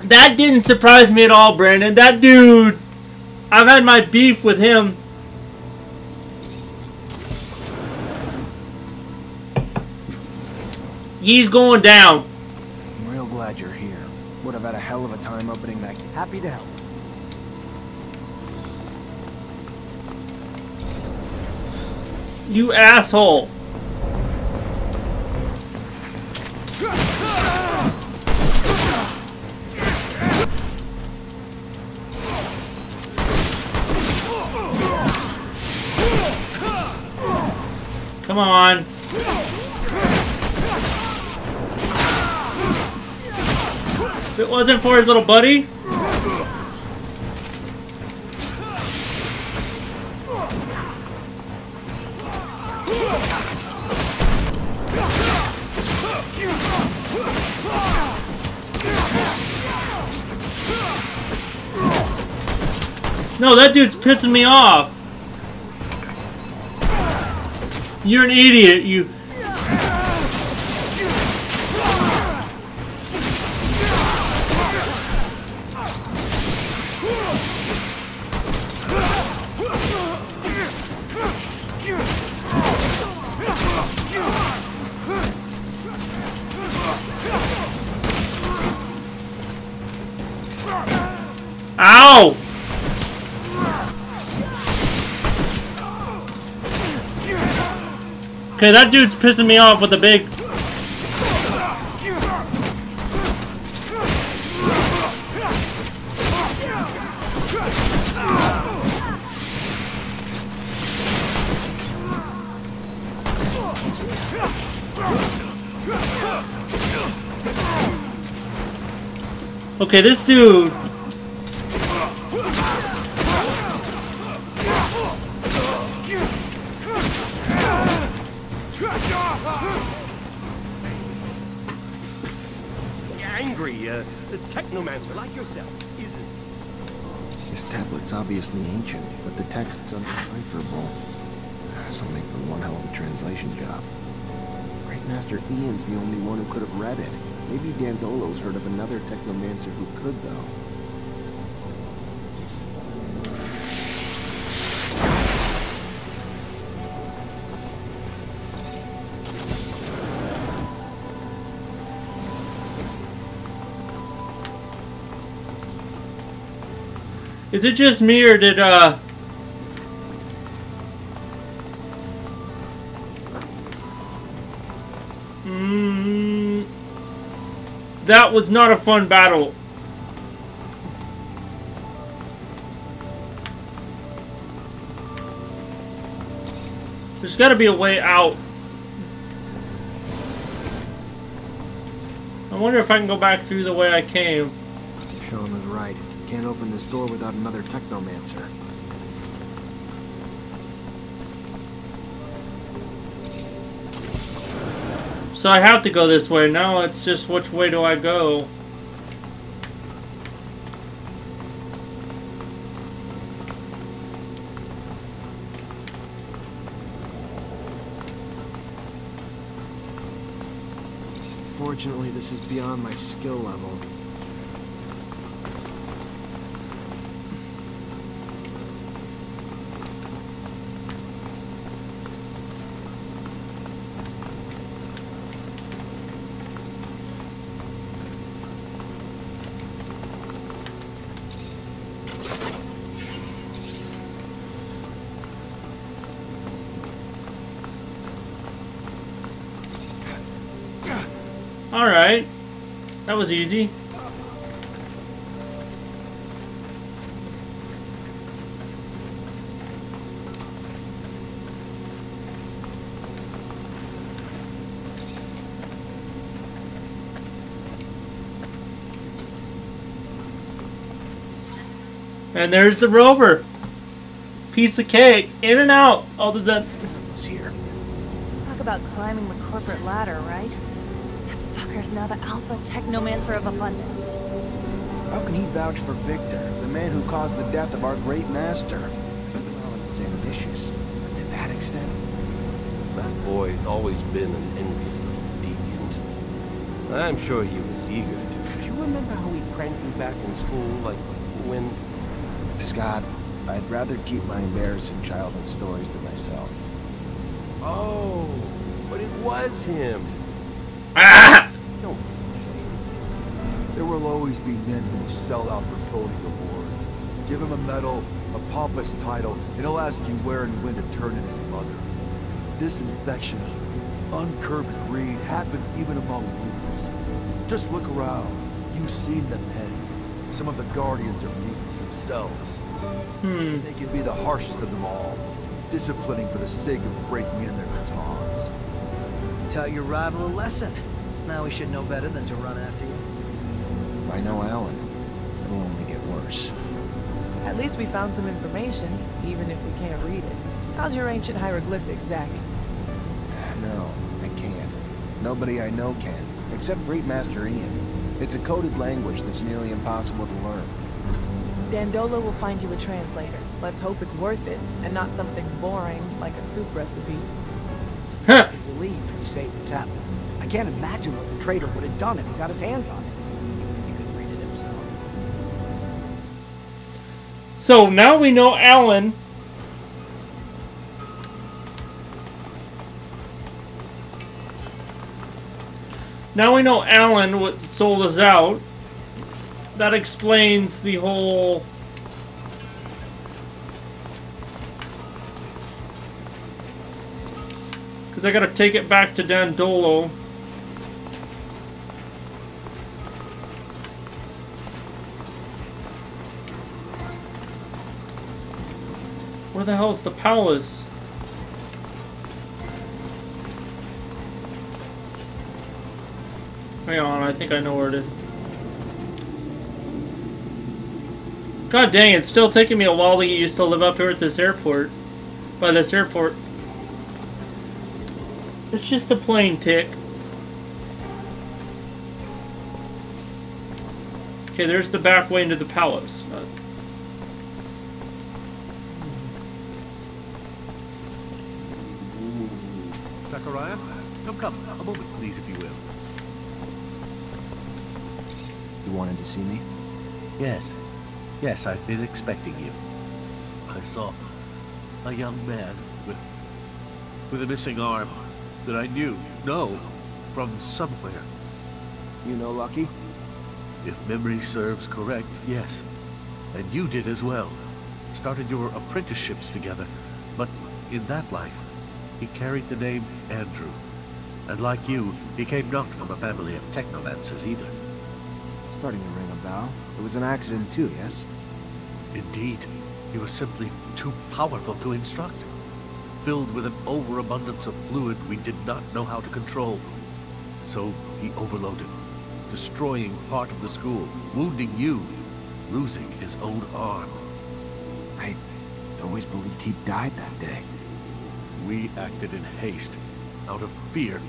That didn't surprise me at all, Brandon. That dude... I've had my beef with him. He's going down. I'm real glad you're here. Would have had a hell of a time opening that gate. Happy to help. You asshole. Come on. If it wasn't for his little buddy. No, that dude's pissing me off. You're an idiot, you... Ow! Okay, that dude's pissing me off with a big... Okay, this dude... Angry, Technomancer like yourself, isn't it? This tablet's obviously ancient, but the text's undecipherable. This'll make for one hell of a translation job. Great Master Ian's the only one who could have read it. Maybe Dandolo's heard of another Technomancer who could, though. Is it just me, or did, that was not a fun battle. There's gotta be a way out. I wonder if I can go back through the way I came. Sean was right. Can't open this door without another Technomancer. So I have to go this way. Now it's just which way do I go? Fortunately, this is beyond my skill level. Alright. That was easy. And there's the rover. Piece of cake. In and out. Other than... was here. Talk about climbing the corporate ladder, right? Fucker's now the alpha Technomancer of abundance. How can he vouch for Victor, the man who caused the death of our great master? Alan was ambitious, but to that extent? That boy's always been an envious little deviant. I'm sure he was eager to. Do you remember how he pranked you back in school, like when... Scott, I'd rather keep my embarrassing childhood stories to myself. Oh, but it was him. Ah! Don't be ashamed. There will always be men who will sell out for phony rewards. Give him a medal, a pompous title, and he'll ask you where and when to turn in his mother. This infection of uncurbed greed happens even among mutants. Just look around. You've seen the pen. Some of the Guardians are mutants themselves. They can be the harshest of them all, disciplining for the sake of breaking in their batons. Taught your rival a lesson. Now we should know better than to run after you. If I know Alan, it'll only get worse. At least we found some information, even if we can't read it. How's your ancient hieroglyphics, Zach? No, I can't. Nobody I know can, except Great Master Ian. It's a coded language that's nearly impossible to learn. Dandolo will find you a translator. Let's hope it's worth it, and not something boring like a soup recipe. I'm relieved we saved the tablet. I can't imagine what the traitor would have done if he got his hands on it. He could read it himself. So now we know Alan. Now we know Alan what sold us out. that explains the whole... Because I gotta take it back to Dandolo. Where the hell is the palace? Hang on, I think I know where it is. God dang, it's still taking me a while to get used to live up here at this airport. By this airport. It's just a plane tick. Okay, there's the back way into the palace. Zachariah, come. A moment, please, if you will. You wanted to see me? Yes, I've been expecting you. I saw a young man with a missing arm that I know from somewhere. You know Lucky? If memory serves correct, yes. And you did as well. Started your apprenticeships together, but in that life, he carried the name Andrew. And like you, he came not from a family of Technomancers either. Starting to ring a bell. It was an accident too, yes? Indeed. He was simply too powerful to instruct. Filled with an overabundance of fluid we did not know how to control. So he overloaded, destroying part of the school, wounding you, losing his own arm. I always believed he died that day. We acted in haste, out of fear,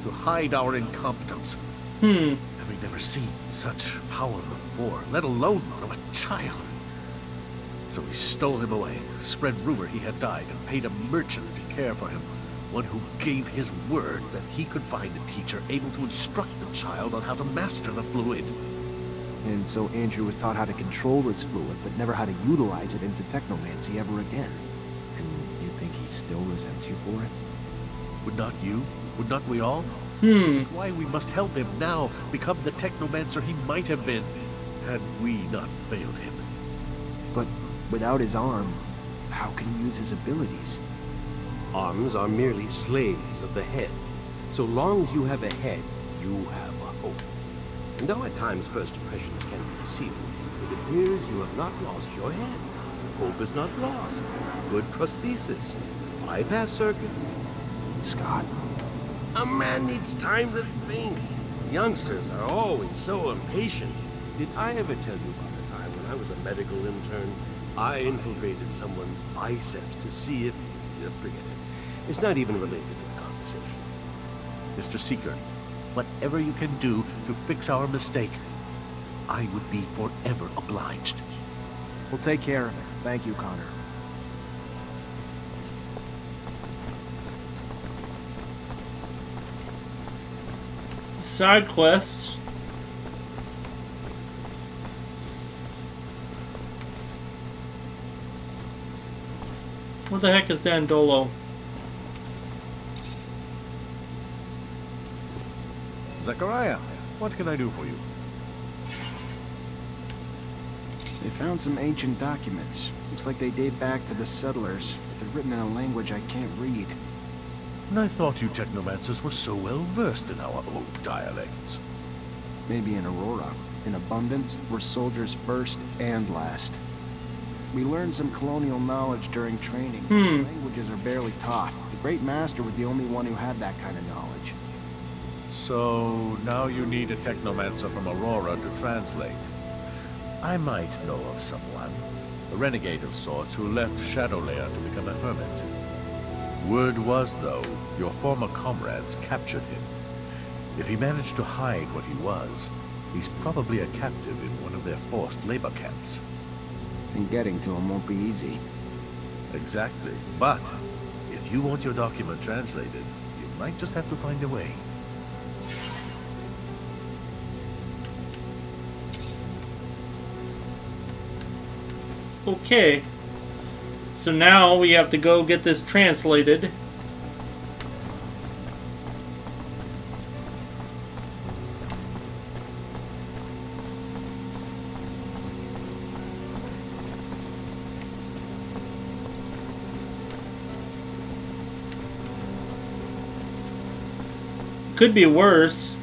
to hide our incompetence. Having never seen such power before, let alone from a child. So we stole him away, spread rumor he had died, and paid a merchant to care for him. One who gave his word that he could find a teacher able to instruct the child on how to master the fluid. And so Andrew was taught how to control this fluid, but never how to utilize it into Technomancy ever again. And you think he still resents you for it? Would not you? Would not we all? Which is why we must help him now become the Technomancer he might have been, had we not failed him. But without his arm, how can he use his abilities? Arms are merely slaves of the head. So long as you have a head, you have a hope. And though at times first impressions can be deceiving, it appears you have not lost your head. Hope is not lost. Good prosthesis. Bypass circuit. Scott. A man needs time to think. Youngsters are always so impatient. Did I ever tell you about the time when I was a medical intern? I infiltrated someone's biceps to see if... forget it. It's not even related to the conversation. Mr. Seeker, whatever you can do to fix our mistake, I would be forever obliged. We'll take care of it. Thank you, Connor. Side quests. What the heck is Dandolo? Zachariah, what can I do for you? They found some ancient documents. Looks like they date back to the settlers, but they're written in a language I can't read. And I thought you Technomancers were so well versed in our old dialects. Maybe in Aurora. In Abundance, we're soldiers first and last. We learned some colonial knowledge during training. Languages are barely taught. The Great Master was the only one who had that kind of knowledge. So now you need a Technomancer from Aurora to translate. I might know of someone, a renegade of sorts who left Shadowlayer to become a hermit. Word was, though, your former comrades captured him. If he managed to hide what he was, he's probably a captive in one of their forced labor camps. And getting to him won't be easy. Exactly. But if you want your document translated, you might just have to find a way. Okay. So now we have to go get this translated. Could be worse.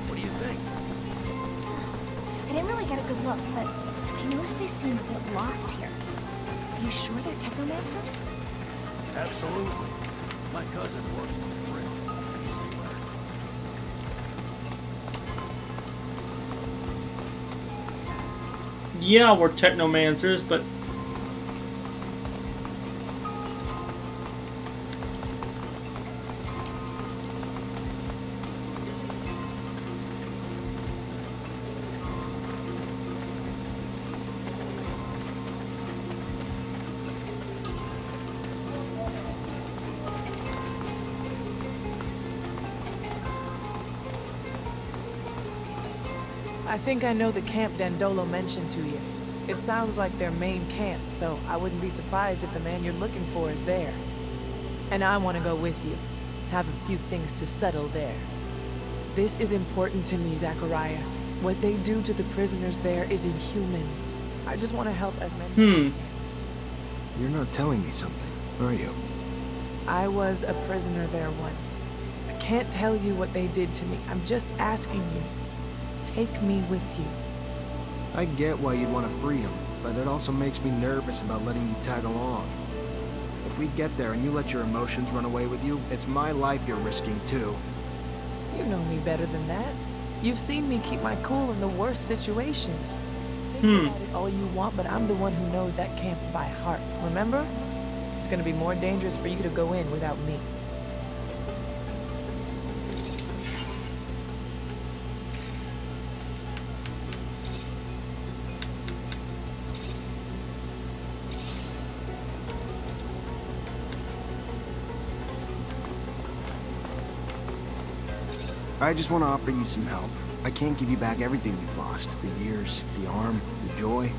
What do you think? I didn't really get a good look, but I noticed they seem a bit lost here. Are you sure they're Technomancers? Absolutely. My cousin works with the Prince. He swears. Yeah, we're Technomancers, but I think I know the camp Dandolo mentioned to you. It sounds like their main camp, so I wouldn't be surprised if the man you're looking for is there. And I want to go with you. Have a few things to settle there. This is important to me, Zachariah. What they do to the prisoners there is inhuman. I just want to help as many. You're not telling me something, are you? I was a prisoner there once. I can't tell you what they did to me. I'm just asking you. Take me with you. I get why you'd want to free him, but it also makes me nervous about letting you tag along. If we get there and you let your emotions run away with you, it's my life you're risking too. You know me better than that. You've seen me keep my cool in the worst situations. Think about it all you want, but I'm the one who knows that camp by heart, remember? It's gonna be more dangerous for you to go in without me. I just want to offer you some help. I can't give you back everything you've lost. The years, the arm, the joy.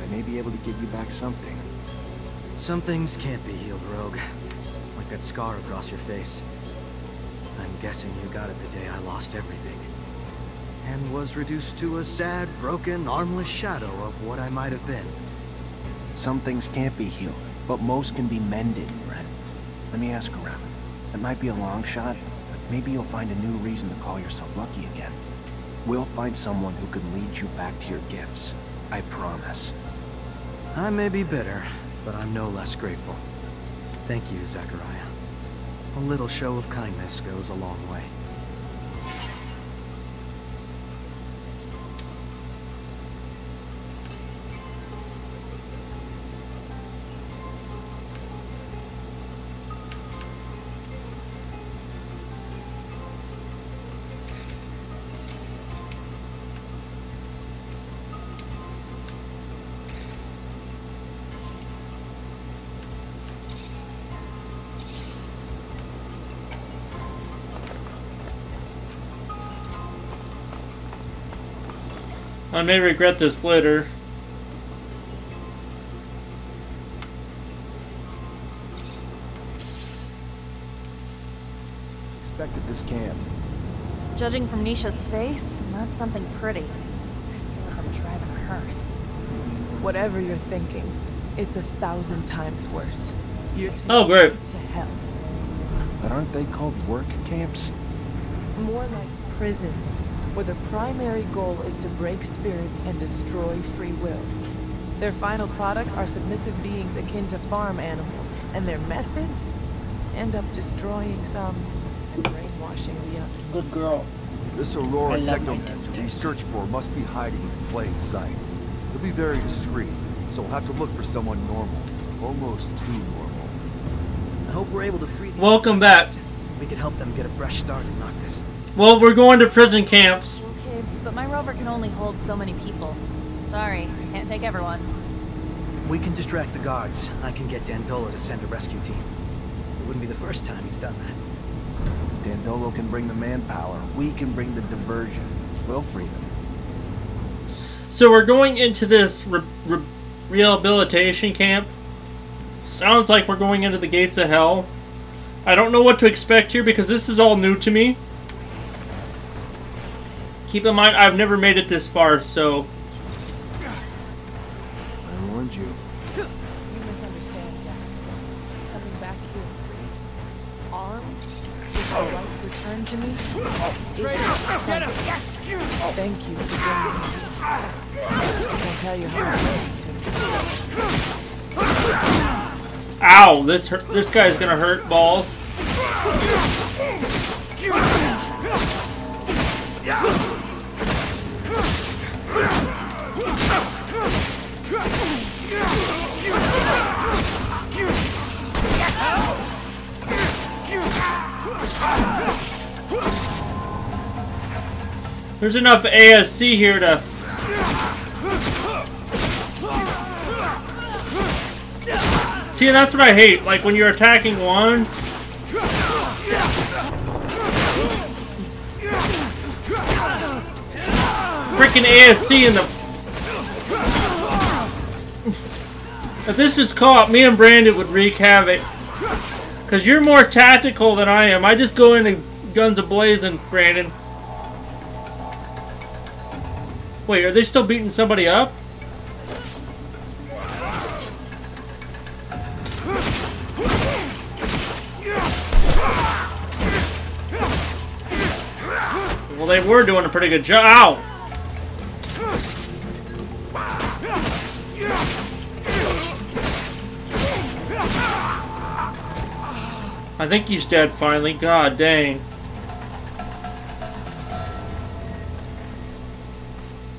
I may be able to give you back something. Some things can't be healed, Rogue. Like that scar across your face. I'm guessing you got it the day I lost everything. And was reduced to a sad, broken, armless shadow of what I might have been. Some things can't be healed, but most can be mended, Brent. Let me ask around. It might be a long shot, but maybe you'll find a new reason to call yourself lucky again. We'll find someone who can lead you back to your gifts. I promise. I may be bitter, but I'm no less grateful. Thank you, Zachariah. A little show of kindness goes a long way. I may regret this later. Expected this camp. Judging from Nisha's face, not something pretty. I feel like I'm driving a hearse. Whatever you're thinking, it's 1,000 times worse. You're Oh, great. to hell. But aren't they called work camps? More like prisons, where the primary goal is to break spirits and destroy free will. Their final products are submissive beings akin to farm animals, and their methods end up destroying some and brainwashing the others. Good girl. This Aurora I love my Technomancer we search for must be hiding in plain sight. He'll be very discreet, so we'll have to look for someone normal. Almost too normal. I hope we're able to free the Welcome back. We could help them get a fresh start in Noctis. Well, we're going to prison camps. Well, kids, but my rover can only hold so many people. Sorry, can't take everyone. If we can distract the guards, I can get Dandolo to send a rescue team. It wouldn't be the first time he's done that. If Dandolo can bring the manpower, we can bring the diversion. We'll free them. So we're going into this rehabilitation camp. Sounds like we're going into the gates of hell. I don't know what to expect here because this is all new to me. Keep in mind, I've never made it this far, so... I warned you. You misunderstand, Zach. Coming back here free, armed, with the rights returned to me. Get him! Yes! Thank you for bringing me here. I can't tell you how much it means to me. Ow! This guy's gonna hurt balls. There's enough ASC here to... See, that's what I hate. Like, when you're attacking one... Freaking ASC in the... If this was co-op, me and Brandon would wreak havoc. Because you're more tactical than I am. I just go into guns a-blazing, Brandon. Wait, are they still beating somebody up? Well, they were doing a pretty good job. Ow! I think he's dead finally. God dang.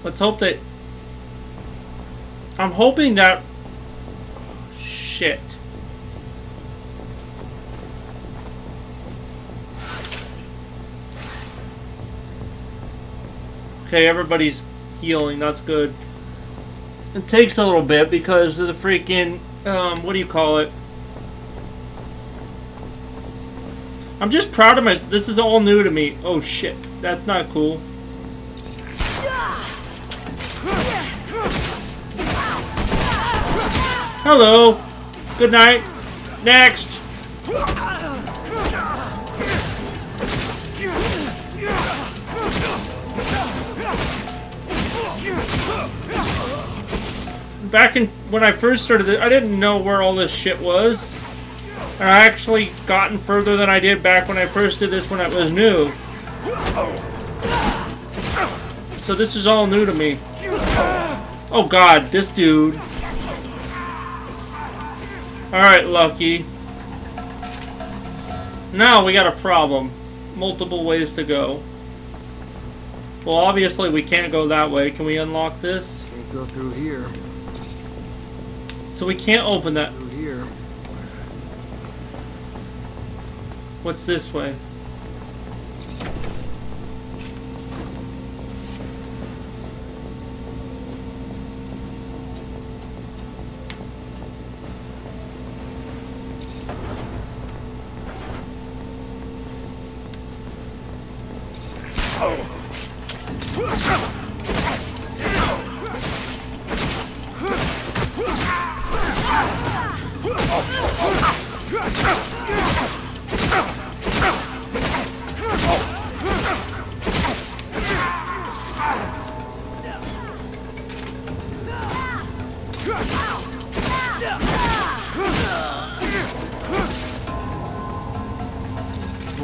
Let's hope that... I'm hoping that... Shit. Okay, everybody's healing. That's good. It takes a little bit because of the freaking... what do you call it? I'm just proud of myself. This is all new to me. Oh shit. That's not cool. Hello. Good night. Next. Back in when I first started it, I didn't know where all this shit was. And I actually gotten further than I did back when I first did this when it was new. So this is all new to me. Oh god, this dude. Alright, Lucky. Now we got a problem. Multiple ways to go. Well, obviously we can't go that way. Can we unlock this? Can't go through here. So we can't open that. Through here. What's this way?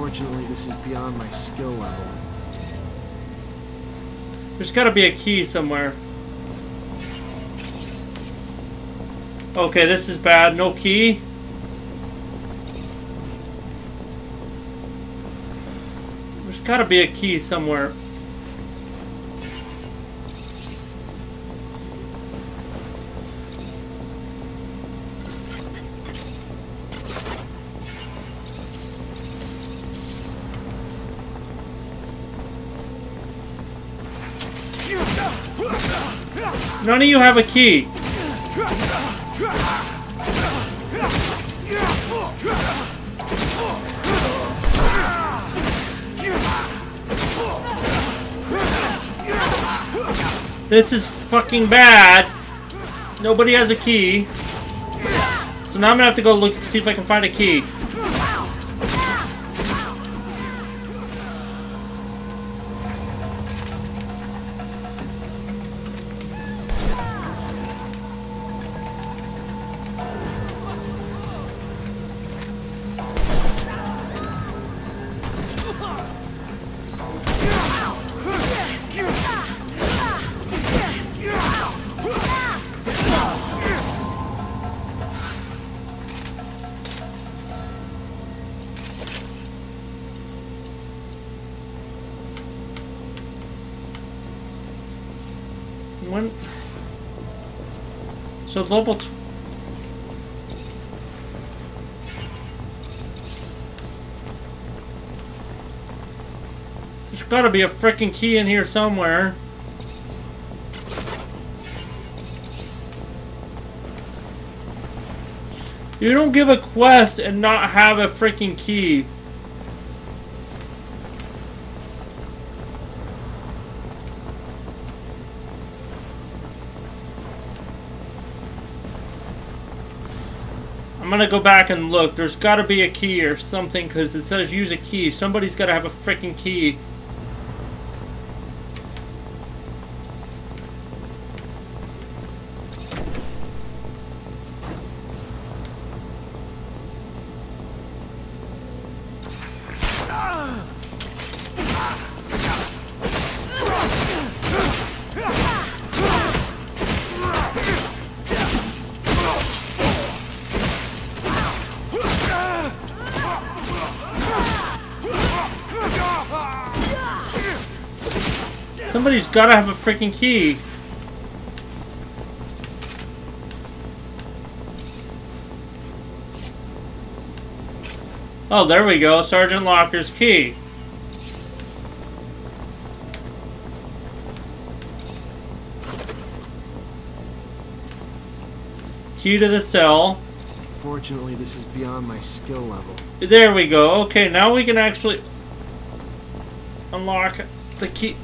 Unfortunately, this is beyond my skill level. There's gotta be a key somewhere. Okay, this is bad. No key. There's gotta be a key somewhere. None of you have a key. This is fucking bad. Nobody has a key. So now I'm gonna have to go look to see if I can find a key. When? So level. There's gotta be a freaking key in here somewhere. You don't give a quest and not have a freaking key. I'm gonna go back and look. There's gotta be a key or something because it says use a key. Somebody's gotta have a freaking key. Somebody's gotta have a freaking key. Oh, there we go. Sergeant Locker's key. Key to the cell. Fortunately, this is beyond my skill level. There we go. Okay, now we can actually unlock the key.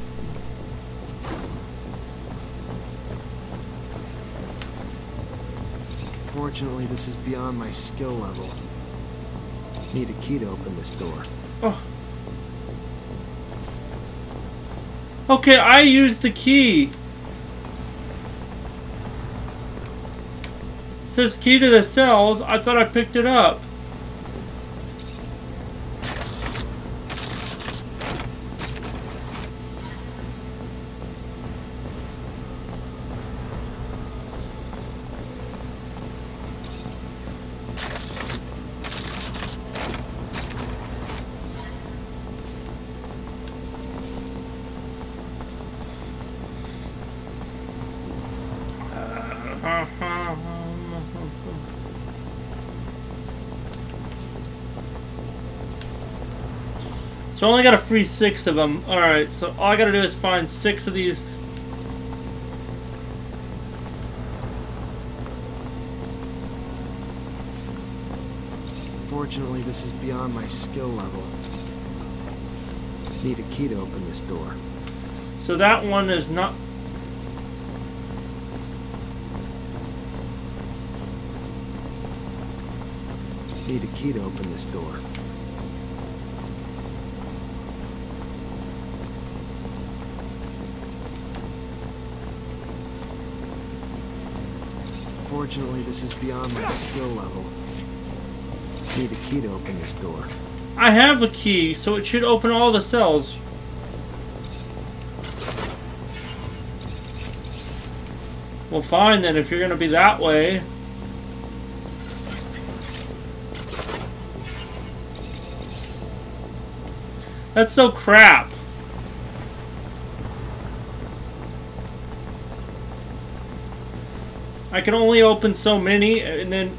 Fortunately, this is beyond my skill level. Need a key to open this door. Oh. Okay, I used the key. It says key to the cells. I thought I picked it up. So I only got a free 6 of them. Alright, so all I gotta do is find 6 of these. Fortunately, this is beyond my skill level. Need a key to open this door. So that one is not... Need a key to open this door. Fortunately, this is beyond my skill level. Need a key to open this door. I have a key, so it should open all the cells. Well, fine then, if you're gonna be that way. That's so crap. I can only open so many, and then...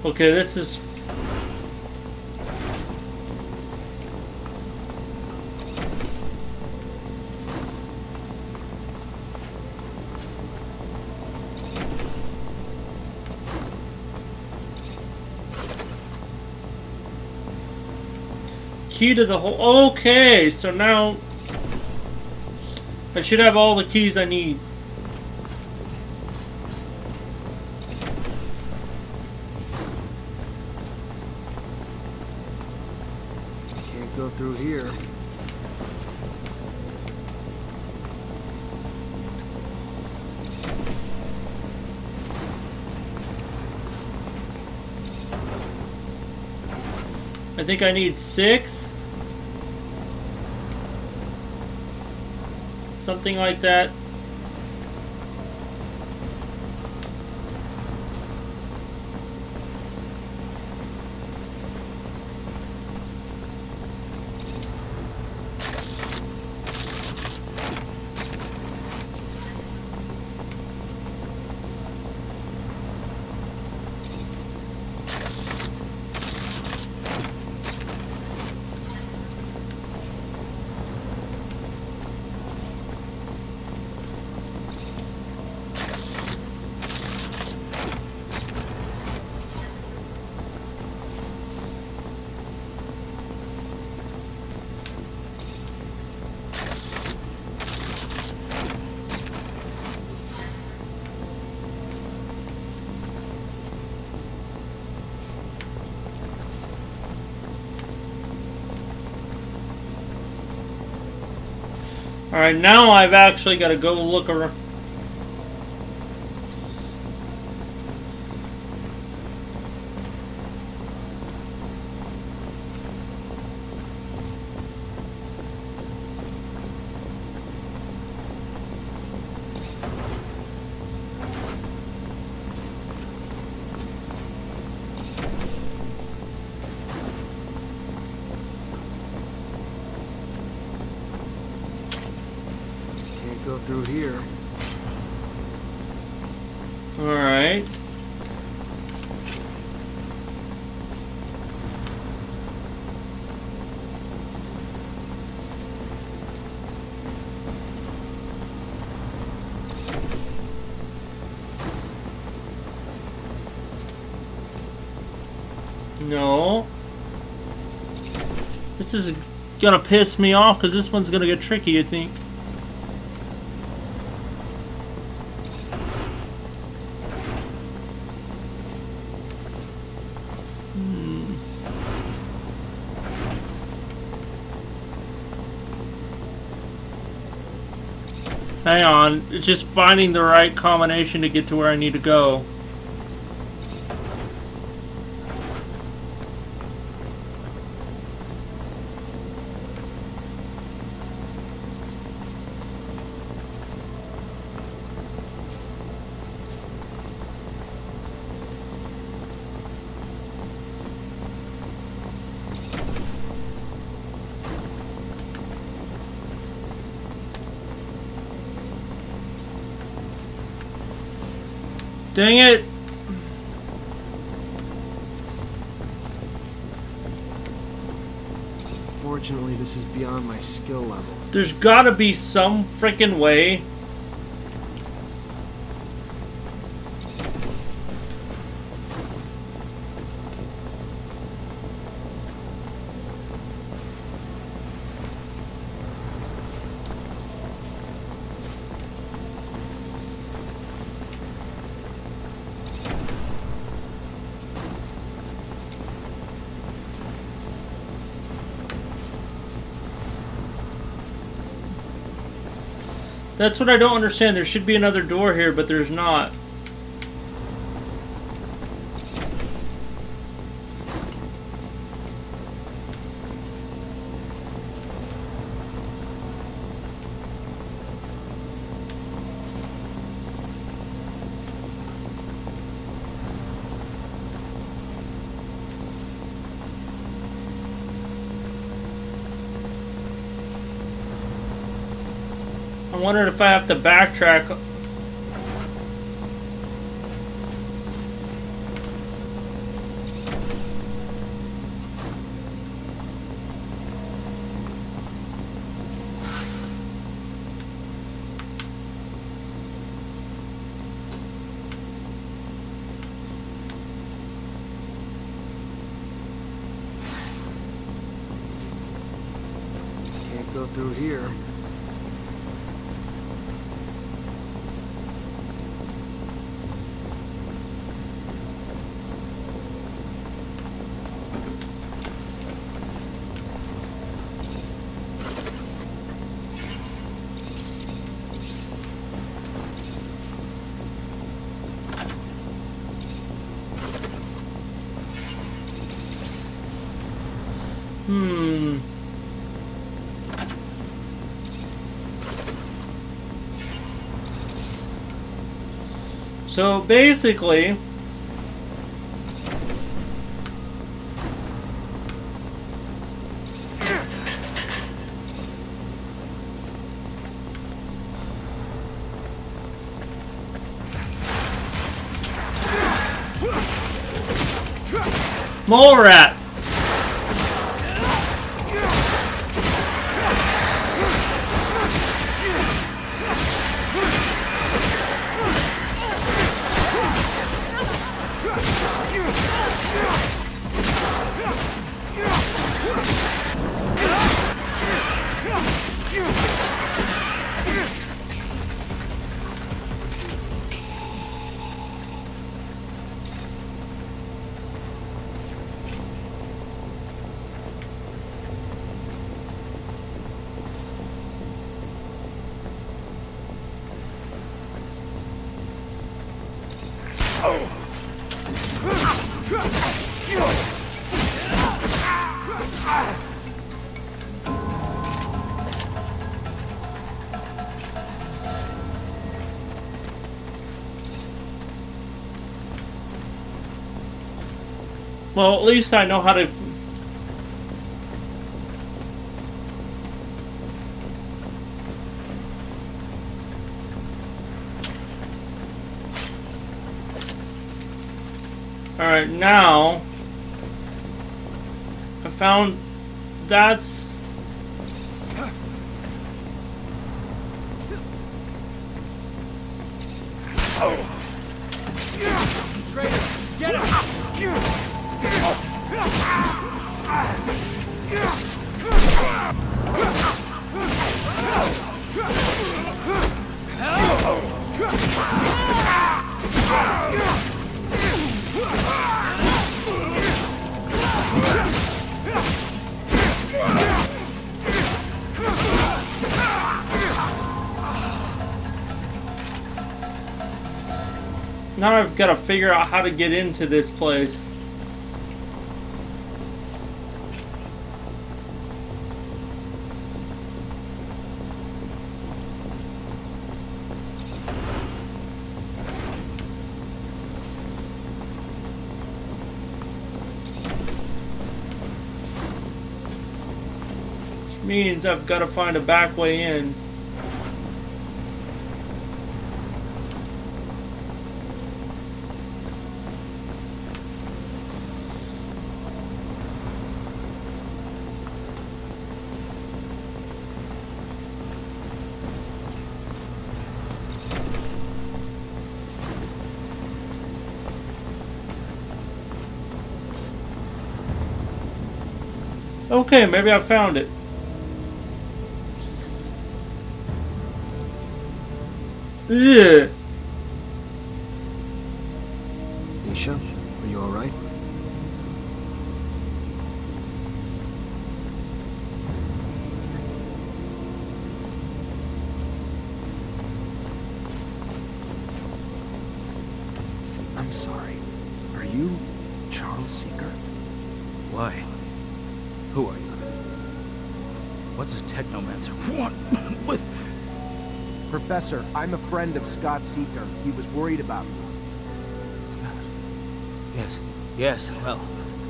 Okay, this is... key to the whole... Okay, so now... I should have all the keys I need. Can't go through here. I think I need 6. Something like that. Alright, now I've actually got to go look around. Go through here. All right. No. This is gonna piss me off because this one's gonna get tricky, I think. Hang on, it's just finding the right combination to get to where I need to go. Dang it! Fortunately, this is beyond my skill level. There's gotta be some freaking way. That's what I don't understand. There should be another door here, but there's not. I wondered if I have to backtrack. go through here. So basically, mole rats. Well, at least I know how to... Alright, now... I found... That's... Traitor, get him! Now I've got to figure out how to get into this place. Which means I've got to find a back way in. Okay, maybe I found it. Yeah. Nisha, are you alright? I'm sorry. Are you Charles Seeker? Why? Who are you? What's a Technomancer? What? With... Professor, I'm a friend of Scott Seeker. He was worried about you. Scott? Yes, well,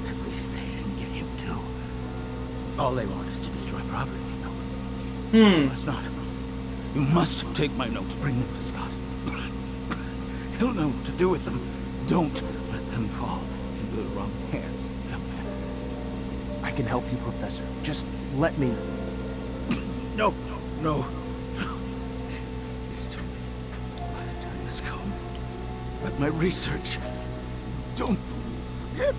at least they didn't get him too. All they want is to destroy progress, you know. You must not. You must take my notes, bring them to Scott. He'll know what to do with them. Don't let them fall into the wrong hands, young man. I can help you, Professor. Just let me... No. It's too late. My time has come. But my research... Don't forget.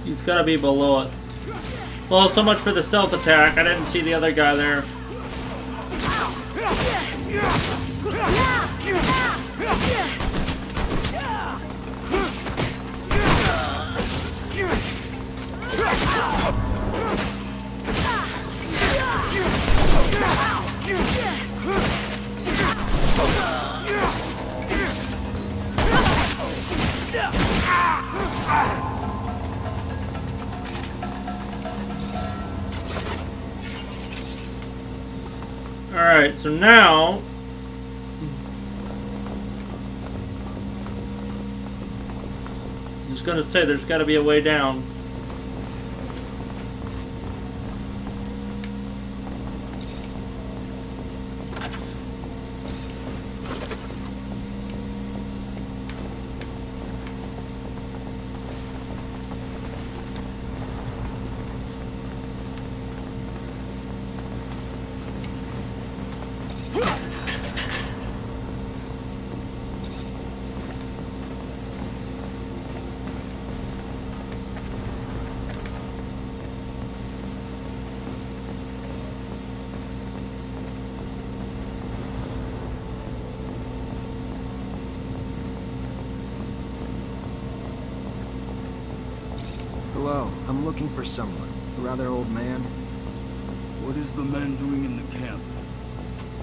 He's gotta be below it. Well, so much for the stealth attack. I didn't see the other guy there. Alright, so now I was gonna say there's gotta be a way down. Hello, I'm looking for someone. A rather old man. What is the man doing in the camp?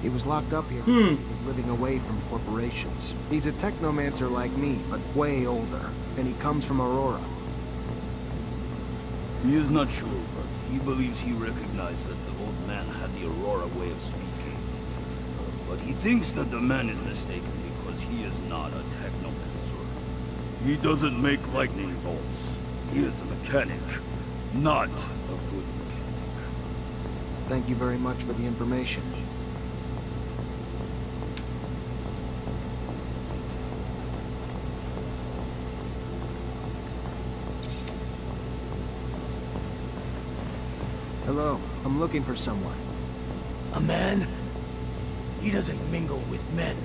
He was locked up here because he was living away from corporations. He's a technomancer like me, but way older. And he comes from Aurora. He is not sure, but he believes he recognized that the old man had the Aurora way of speaking. But he thinks that the man is mistaken because he is not a technomancer. He doesn't make lightning bolts. He is a mechanic, not a good mechanic. Thank you very much for the information. Hello, I'm looking for someone. A man? He doesn't mingle with men.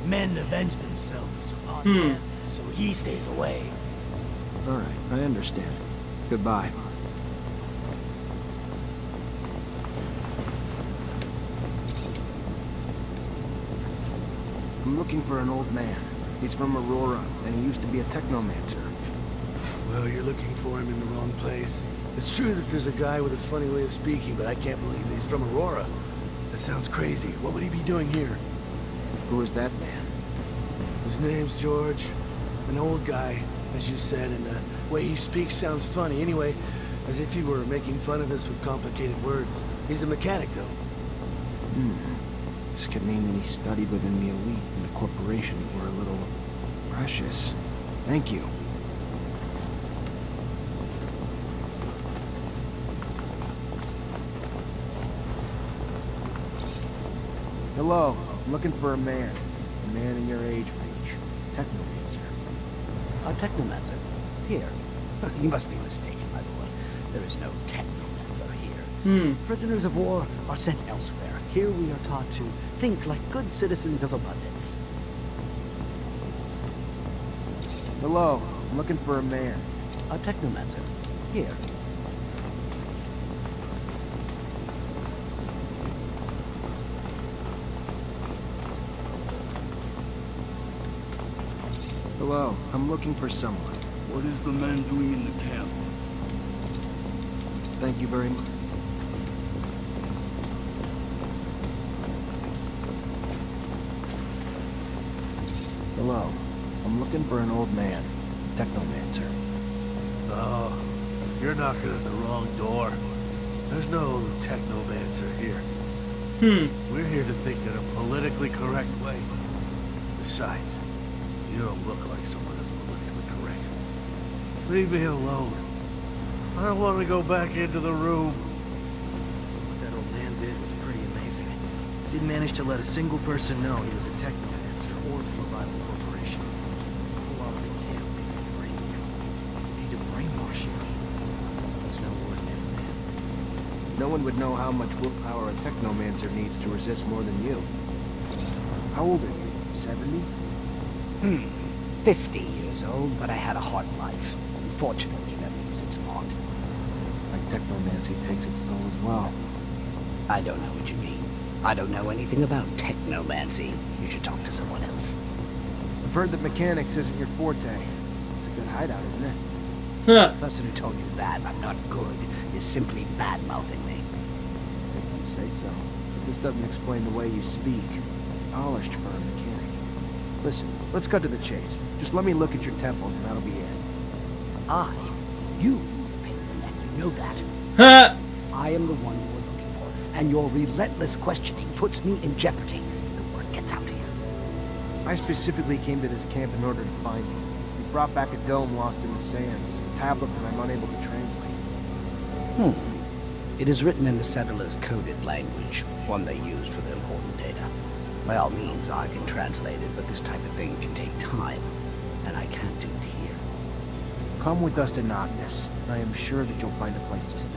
Men avenge themselves upon men, so he stays away. All right, I understand. Goodbye. I'm looking for an old man. He's from Aurora, and he used to be a technomancer. Well, you're looking for him in the wrong place. It's true that there's a guy with a funny way of speaking, but I can't believe that he's from Aurora. That sounds crazy. What would he be doing here? Who is that man? His name's George. An old guy, as you said, and the way he speaks sounds funny. Anyway, as if you were making fun of us with complicated words. He's a mechanic, though. This could mean that he studied within the elite and the corporation were a little precious. Thank you. Hello, I'm looking for a man. A man in your age range. Technomancer. A Technomancer? Here. You must be mistaken, my boy. There is no Technomancer here. Prisoners of war are sent elsewhere. Here we are taught to think like good citizens of abundance. Hello, I'm looking for a man. A Technomancer. Here. Hello, I'm looking for someone. What is the man doing in the camp? Thank you very much. Hello, I'm looking for an old man. Technomancer. Oh, you're knocking at the wrong door. There's no Technomancer here. We're here to think in a politically correct way. Besides, you don't look like someone that's politically correct. Leave me alone. I don't want to go back into the room. What that old man did was pretty amazing. He didn't manage to let a single person know he was a Technomancer or from a rival corporation. Quality can't make it break you. Need to brainwash you. That's no ordinary man. No one would know how much willpower a Technomancer needs to resist more than you. How old are you? 70? 50 years old, but I had a hard life. Unfortunately, that leaves isn't smart. Like Technomancy takes its toll as well. I don't know what you mean. I don't know anything about Technomancy. You should talk to someone else. I've heard that mechanics isn't your forte. It's a good hideout, isn't it? The person who told you that I'm not good is simply bad-mouthing me. If you say so. But this doesn't explain the way you speak. Polished for a mechanic. Listen, let's cut to the chase. Just let me look at your temples and that'll be it. You pain in the neck, you know that. I am the one you're looking for, and your relentless questioning puts me in jeopardy. The word gets out here. I specifically came to this camp in order to find you. You brought back a dome lost in the sands, a tablet that I'm unable to translate. It is written in the settlers' coded language, one they use for their important data. By all means, I can translate it, but this type of thing can take time, and I can't do it here. Come with us to Noctis. I am sure that you'll find a place to stay.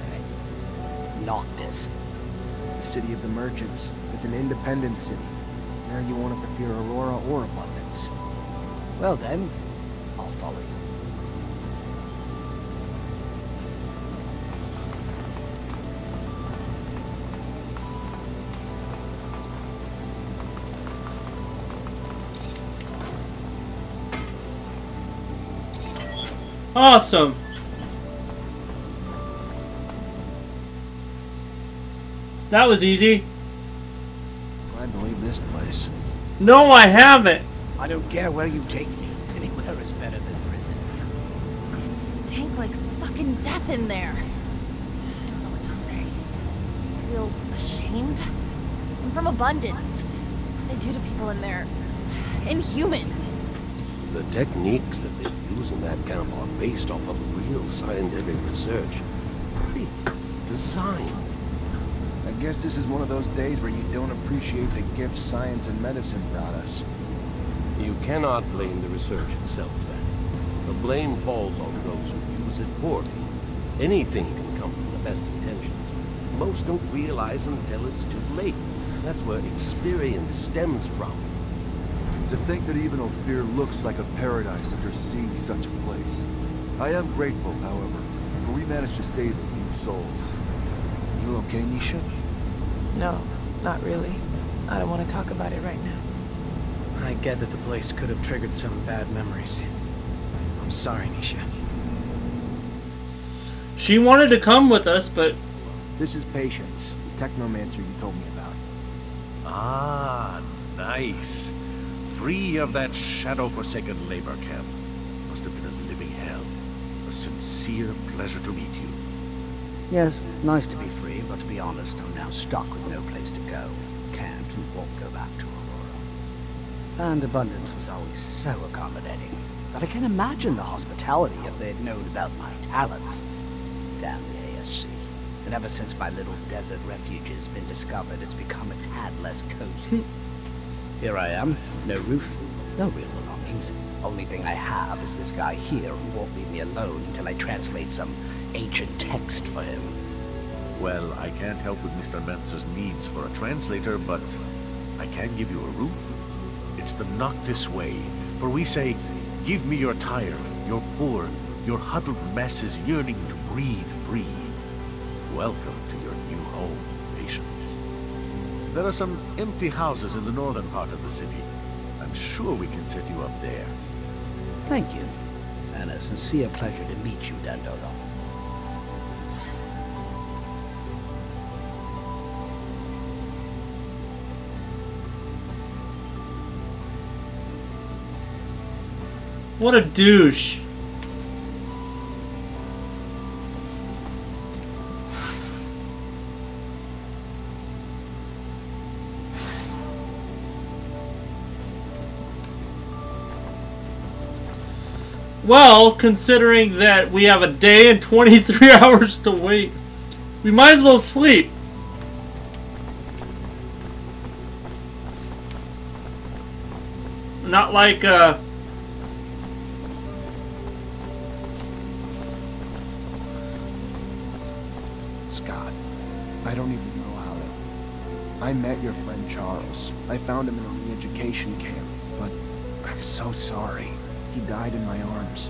Noctis? The city of the merchants. It's an independent city. There you won't have to fear Aurora or abundance. Well then, I'll follow you. Awesome. That was easy. I believe this place. No, I haven't. I don't care where you take me. Anywhere is better than prison. It stank like fucking death in there. I don't know what to say. I feel ashamed. I'm from Abundance. What they do to people in there. Inhuman. The techniques that they use in that camp are based off of real scientific research. Everything's designed. I guess this is one of those days where you don't appreciate the gifts science and medicine brought us. You cannot blame the research itself, Zach. The blame falls on those who use it poorly. Anything can come from the best intentions. Most don't realize until it's too late. That's where experience stems from. To think that even Ophir looks like a paradise after seeing such a place. I am grateful, however, for we managed to save a few souls. You okay, Nisha? No, not really. I don't want to talk about it right now. I get that the place could have triggered some bad memories. I'm sorry, Nisha. She wanted to come with us, but... This is Patience, the Technomancer you told me about. Ah, nice. Free of that shadow-forsaken labor camp. Must have been a living hell. A sincere pleasure to meet you. Yes, nice to be free, but to be honest, I'm now stuck with no place to go. Can't and won't go back to Aurora. And Abundance was always so accommodating. But I can imagine the hospitality if they had known about my talents. Damn the ASC. And ever since my little desert refuge has been discovered, it's become a tad less cozy. Here I am, no roof, no real belongings. Only thing I have is this guy here who won't leave me alone until I translate some ancient text for him. Well, I can't help with Mr. Mancer's needs for a translator, but I can give you a roof. It's the Noctis way, for we say, give me your tired, your poor, your huddled masses yearning to breathe free. Welcome to your new home, Patience. There are some empty houses in the northern part of the city. I'm sure we can set you up there. Thank you, and a sincere pleasure to meet you, Dandolo. What a douche. Well, considering that we have a day and 23 hours to wait, we might as well sleep. Not like, Scott, I don't even know how to... I met your friend Charles. I found him in a re-education camp, but I'm so sorry. He died in my arms.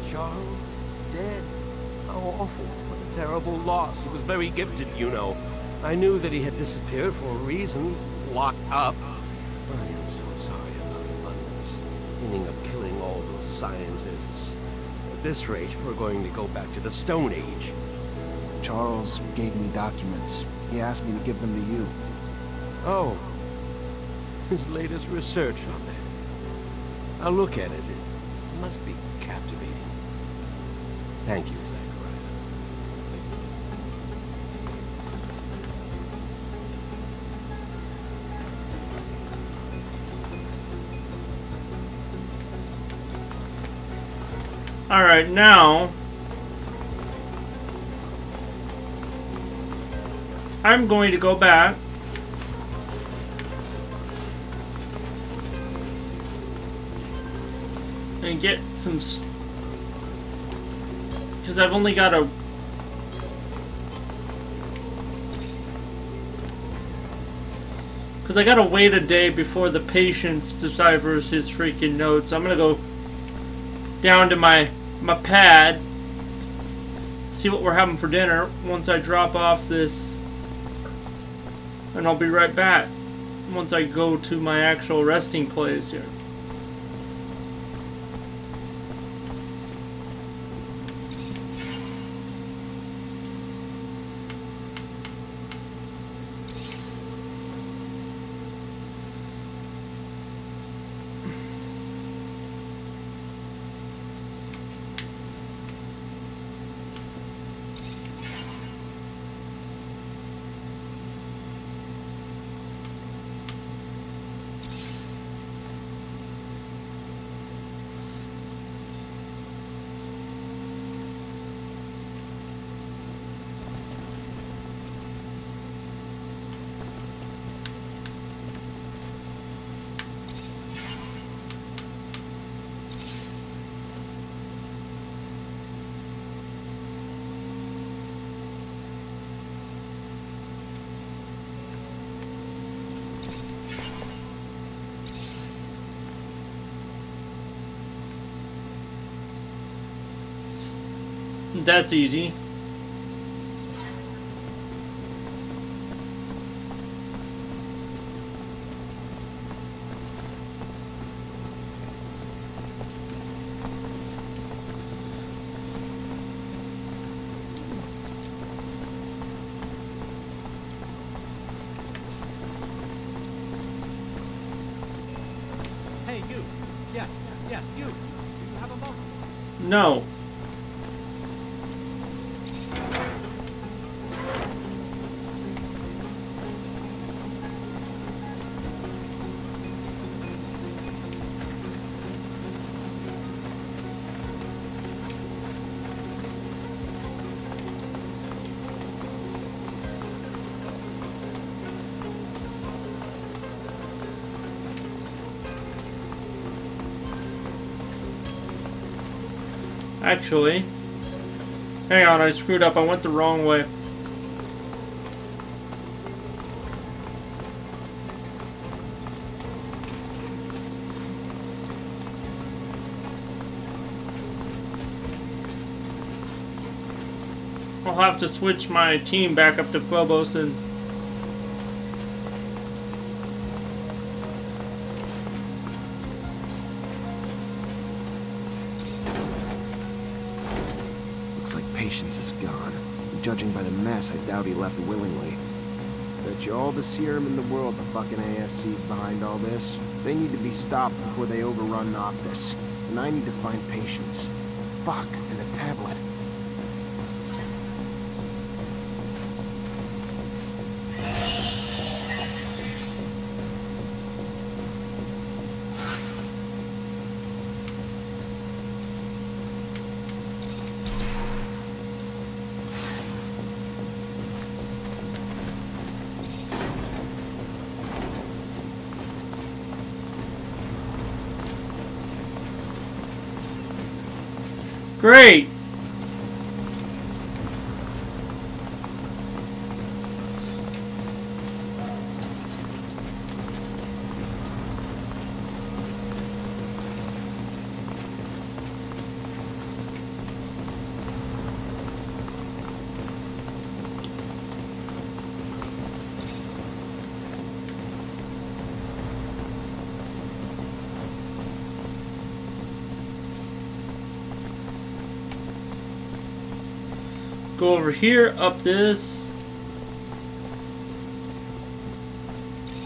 Charles? Dead? How awful. What a terrible loss. He was very gifted, you know. I knew that he had disappeared for a reason. Locked up. I am so sorry about abundance. Ending up killing all those scientists. At this rate, we're going to go back to the Stone Age. Charles gave me documents. He asked me to give them to you. Oh. His latest research on that. I'll look at it. It must be captivating. Thank you, Zachariah. All right, now I'm going to go back and get some, because I've only got a I gotta wait a day before the patient deciphers his freaking notes. I'm gonna go down to my pad, see what we're having for dinner once I drop off this, and I'll be right back once I go to my actual resting place here. That's easy. Hey, you. Yes, you. Do you have a moment? No. Actually, hang on, I screwed up. I went the wrong way. I'll have to switch my team back up to Phobos and... Patience is gone. Judging by the mess, I doubt he left willingly. Bet you all the serum in the world the fucking ASC's behind all this. They need to be stopped before they overrun Noctis. And I need to find Patience. Fuck, and the tablet. Great! Go over here, up this.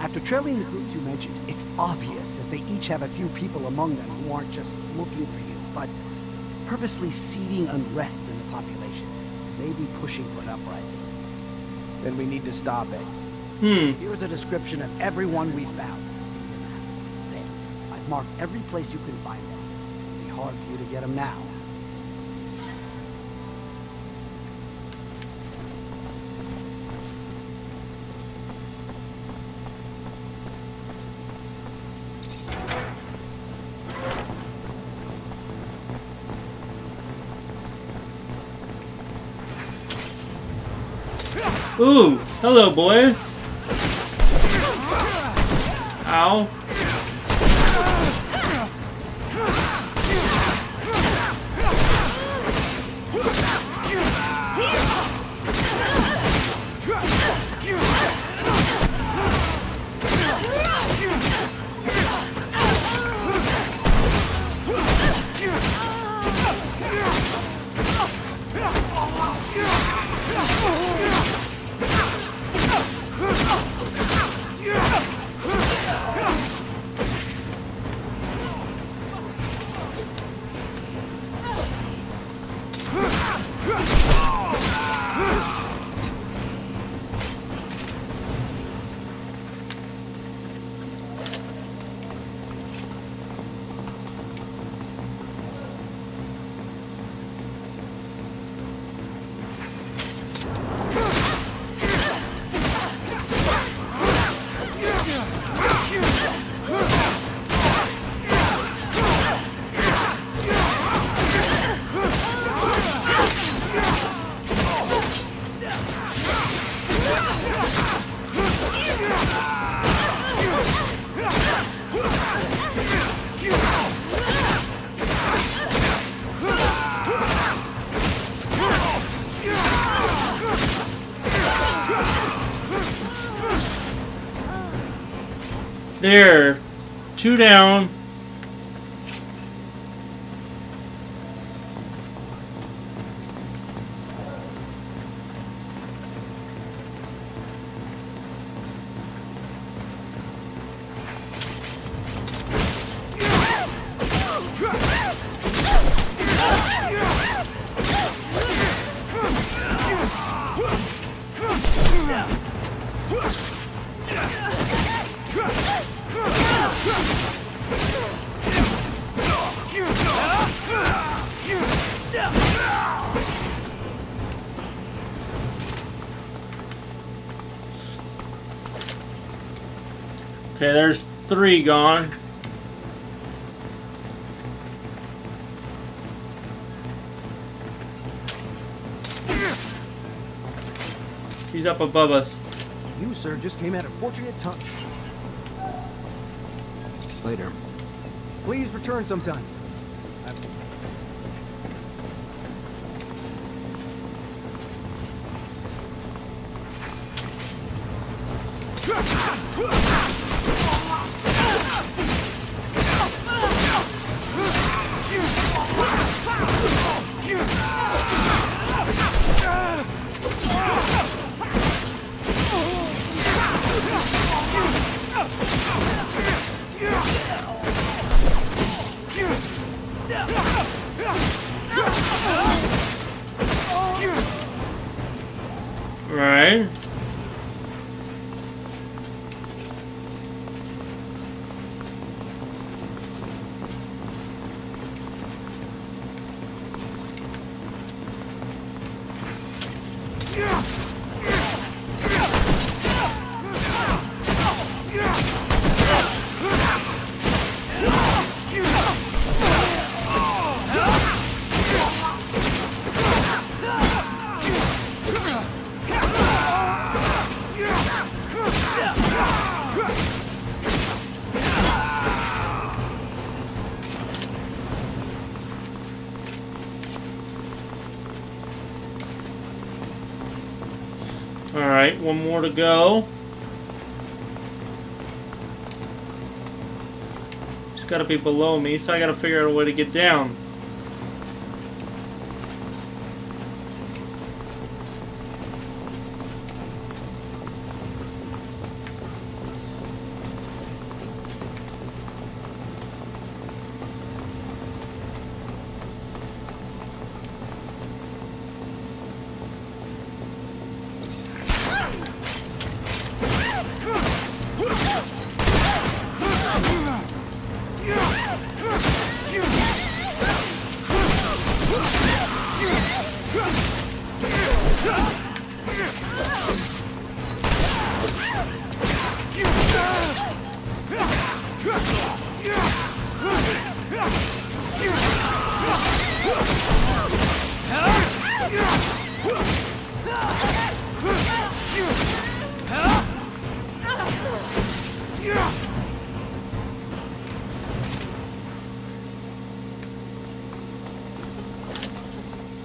After trailing the groups you mentioned, it's obvious that they each have a few people among them who aren't just looking for you, but purposely seeding unrest in the population, maybe pushing for an uprising. Then we need to stop it. Here's a description of everyone we found. There. I've marked every place you can find them. It'll be hard for you to get them now. Ooh, hello, boys. Ow. There. 2 down. Okay, there's 3 gone. He's up above us. You, sir, just came at a fortunate time. Later. Please return sometime. Right. Alright, one more to go. It's gotta be below me, so I gotta figure out a way to get down.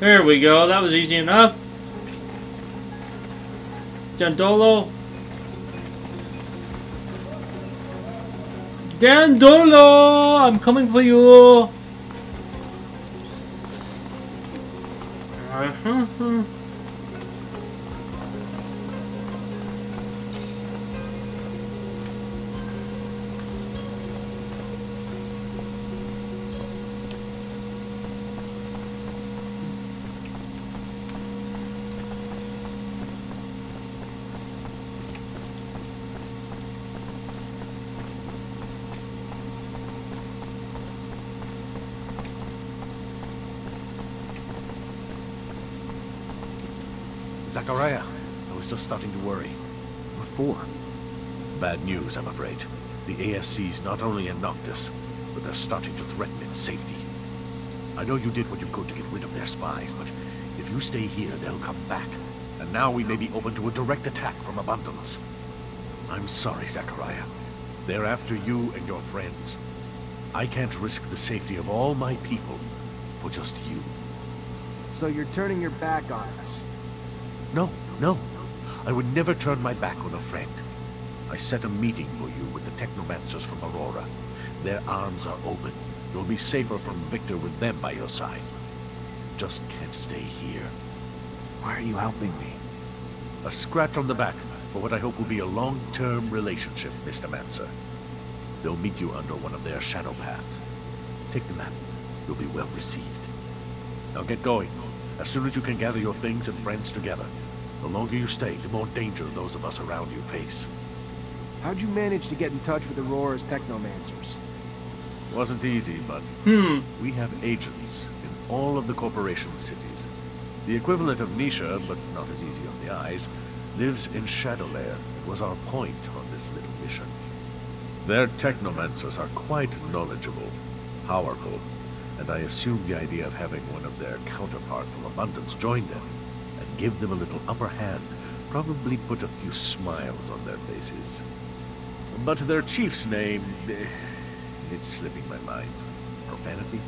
There we go. That was easy enough. Dandolo. Dandolo! I'm coming for you! Zachariah, I was just starting to worry. What for? Bad news, I'm afraid. The ASC's not only in Noctis, but they're starting to threaten its safety. I know you did what you could to get rid of their spies, but if you stay here, they'll come back. And now we may be open to a direct attack from Abundance. I'm sorry, Zachariah. They're after you and your friends. I can't risk the safety of all my people for just you. So you're turning your back on us? No, no. I would never turn my back on a friend. I set a meeting for you with the Technomancers from Aurora. Their arms are open. You'll be safer from Victor with them by your side. Just can't stay here. Why are you helping me? A scratch on the back for what I hope will be a long-term relationship, Mr. Mancer. They'll meet you under one of their shadow paths. Take the map. You'll be well received. Now get going. As soon as you can gather your things and friends together. The longer you stay, the more danger those of us around you face. How'd you manage to get in touch with Aurora's Technomancers? Wasn't easy, but we have agents in all of the corporation's cities. The equivalent of Nisha, but not as easy on the eyes, lives in Shadowlair. It was our point on this little mission. Their Technomancers are quite knowledgeable, powerful, and I assume the idea of having one of their counterparts from Abundance join them and give them a little upper hand probably put a few smiles on their faces. But their chief's name, it's slipping my mind. Profanity?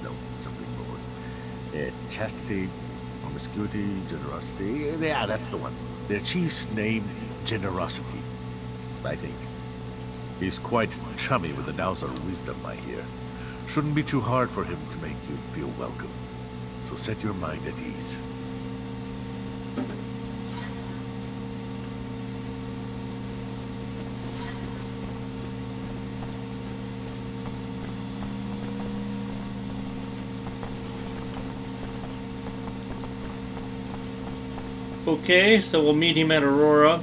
No, something more. Chastity, promiscuity, generosity. Yeah, that's the one. Their chief's name, Generosity, I think. He's quite chummy with the Dowser wisdom, I hear. Shouldn't be too hard for him to make you feel welcome. So set your mind at ease. Okay, so we'll meet him at Aurora.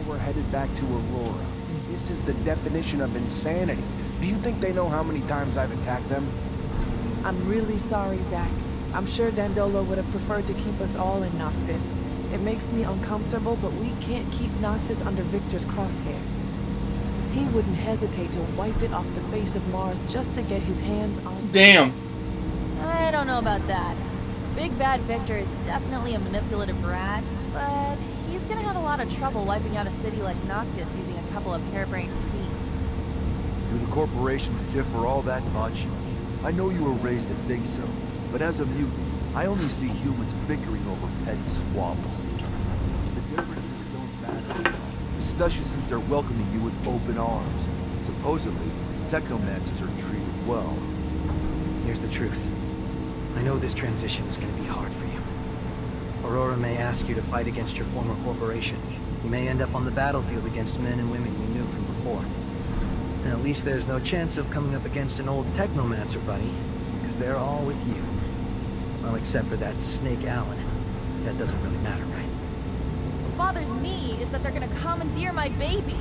We're headed back to Aurora. This is the definition of insanity. Do you think they know how many times I've attacked them? I'm really sorry, Zach. I'm sure Dandolo would have preferred to keep us all in Noctis. It makes me uncomfortable, but we can't keep Noctis under Victor's crosshairs. He wouldn't hesitate to wipe it off the face of Mars just to get his hands on... Damn. I don't know about that. Big Bad Victor is definitely a manipulative rat, but he's gonna have a lot of trouble wiping out a city like Noctis using a couple of harebrained schemes. Do the corporations differ all that much? I know you were raised to think so, but as a mutant, I only see humans bickering over petty squabbles. The differences don't matter, especially since they're welcoming you with open arms. Supposedly, Technomancers are treated well. Here's the truth. I know this transition is going to be hard for you. Aurora may ask you to fight against your former corporation, We may end up on the battlefield against men and women we knew from before. And at least there's no chance of coming up against an old Technomancer buddy, because they're all with you. Well, except for that Snake Allen. That doesn't really matter, right? What bothers me is that they're gonna commandeer my baby.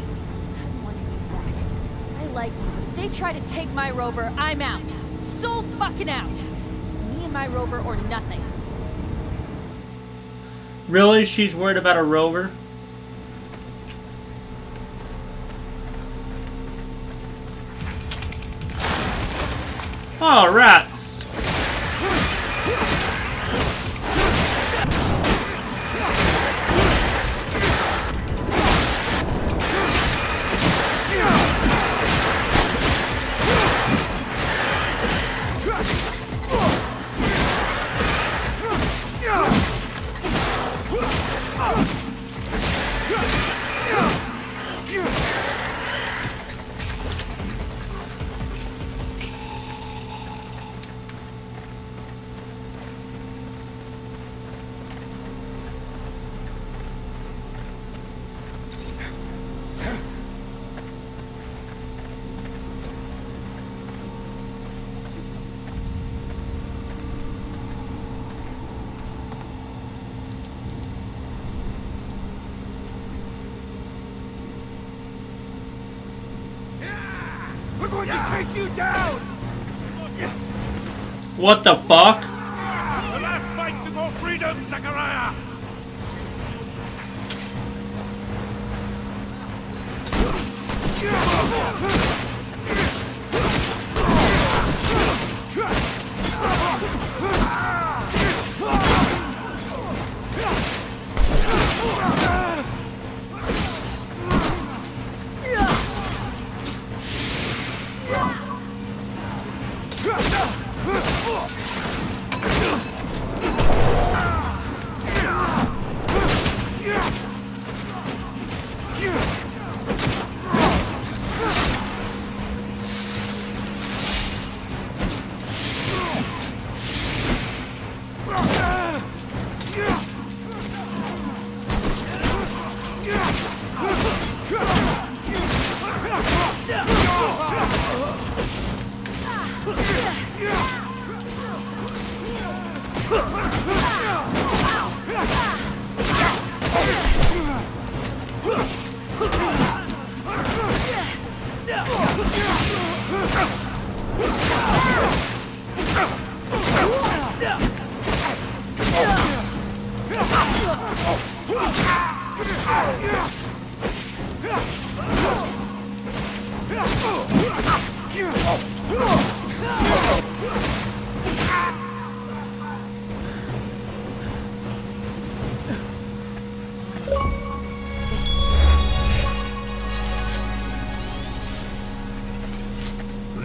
I'm warning you, Zach. I like you, but if they try to take my rover, I'm out. So fucking out. It's me and my rover or nothing. Really? She's worried about a rover? Oh, rats. We're going to take you down! What the fuck? The last fight before freedom, Zachariah!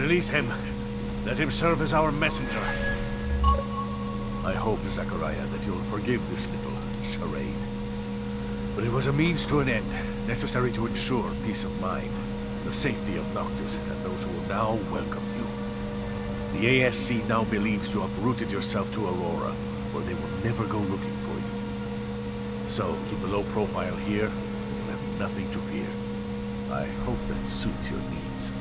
Release him. Let him serve as our messenger. I hope, Zachariah, that you'll forgive this little charade. But it was a means to an end, necessary to ensure peace of mind, the safety of Noctis and those who will now welcome you. The ASC now believes you uprooted yourself to Aurora, where they will never go looking for you. So, keep a low profile here, and you have nothing to fear. I hope that suits your needs.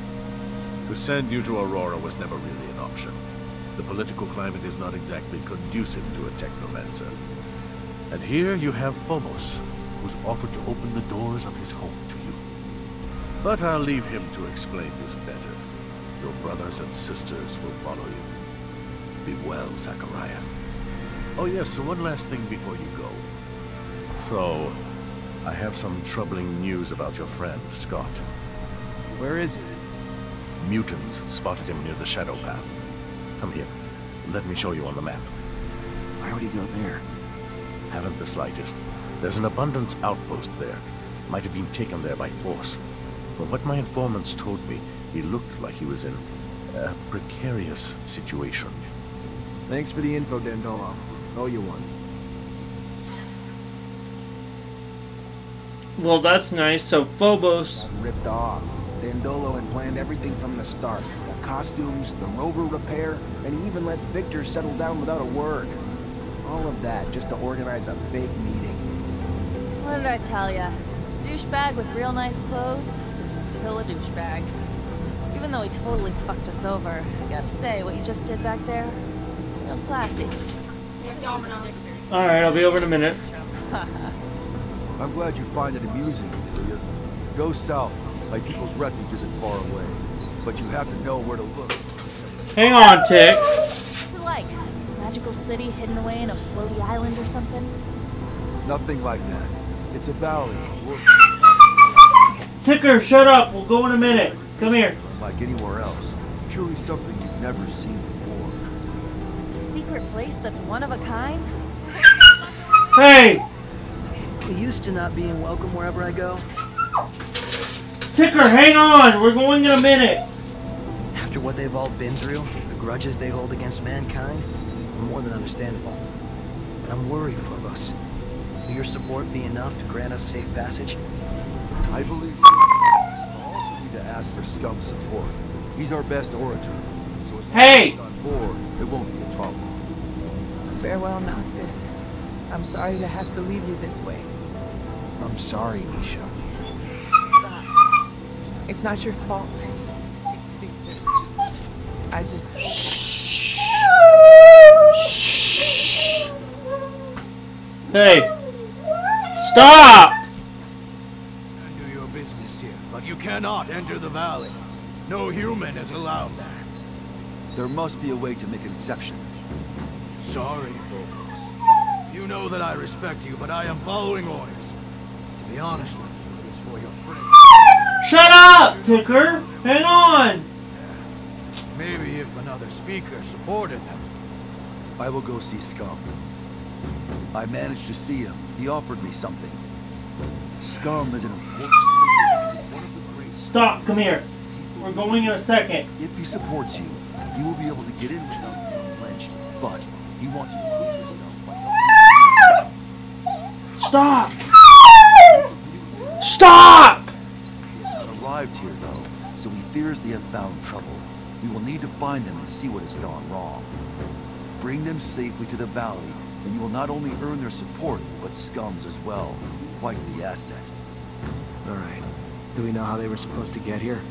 To send you to Aurora was never really an option. The political climate is not exactly conducive to a Technomancer. And here you have Phobos, who's offered to open the doors of his home to you. But I'll leave him to explain this better. Your brothers and sisters will follow you. Be well, Zachariah. Oh yes, one last thing before you go. So, I have some troubling news about your friend, Scott. Where is he? Mutants spotted him near the Shadow Path. Come here. Let me show you on the map. Why would he go there? Haven't the slightest. There's an abundance outpost there. Might have been taken there by force. From what my informants told me, he looked like he was in a precarious situation. Thanks for the info, Dandolo. Owe you one. Well, that's nice. So Phobos got ripped off. Dandolo had planned everything from the start. The costumes, the rover repair, and he even let Victor settle down without a word. All of that just to organize a fake meeting. What did I tell ya? douchebag with real nice clothes is still a douchebag. Even though he totally fucked us over, I gotta say, what you just did back there, real classy. Alright, I'll be over in a minute. I'm glad you find it amusing, Amelia. Go south. My people's refuge isn't far away. But you have to know where to look. Hang on, Tick. What's it like? Magical city hidden away in a floaty island or something? Nothing like that. It's a valley. Ticker, shut up. We'll go in a minute. Come here. Like anywhere else. Surely something you've never seen before. A secret place that's one of a kind? Hey! We used to not being welcome wherever I go. Ticker, hang on! We're going in a minute! After what they've all been through, the grudges they hold against mankind, are more than understandable. But I'm worried, Phobos. Will your support be enough to grant us safe passage? I believe so. I'll also need to ask for Scum's support. He's our best orator. So as long as he's on board, it won't be a problem. Farewell, Noctis. I'm sorry to have to leave you this way. I'm sorry, Nisha. Stop. It's not your fault. It's Victor's. I just... Hey! Stop! Do your business here, but you cannot enter the valley. No human is allowed there. There must be a way to make an exception. Sorry, Phobos. You know that I respect you, but I am following orders. To be honest with you, it's for your friend. Shut up, Ticker! Hang on! Maybe if another speaker supported them. I will go see Scum. I managed to see him. He offered me something. Scum is an important figure, one of the great... Stop, come here. We're going in a second. If he supports you, you will be able to get in without being lynched. But he wants you to prove yourself by helping. Stop! Stop! They have not arrived here, though, so he fears they have found trouble. We will need to find them and see what has gone wrong. Bring them safely to the valley, and you will not only earn their support, but Scum's as well. Quite the asset. Alright. Do we know how they were supposed to get here?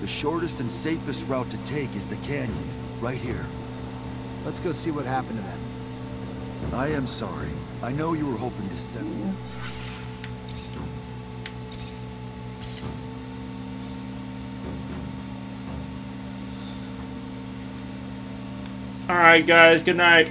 The shortest and safest route to take is the canyon, right here. Let's go see what happened to them. I am sorry. I know you were hoping to settle. Alright guys, good night.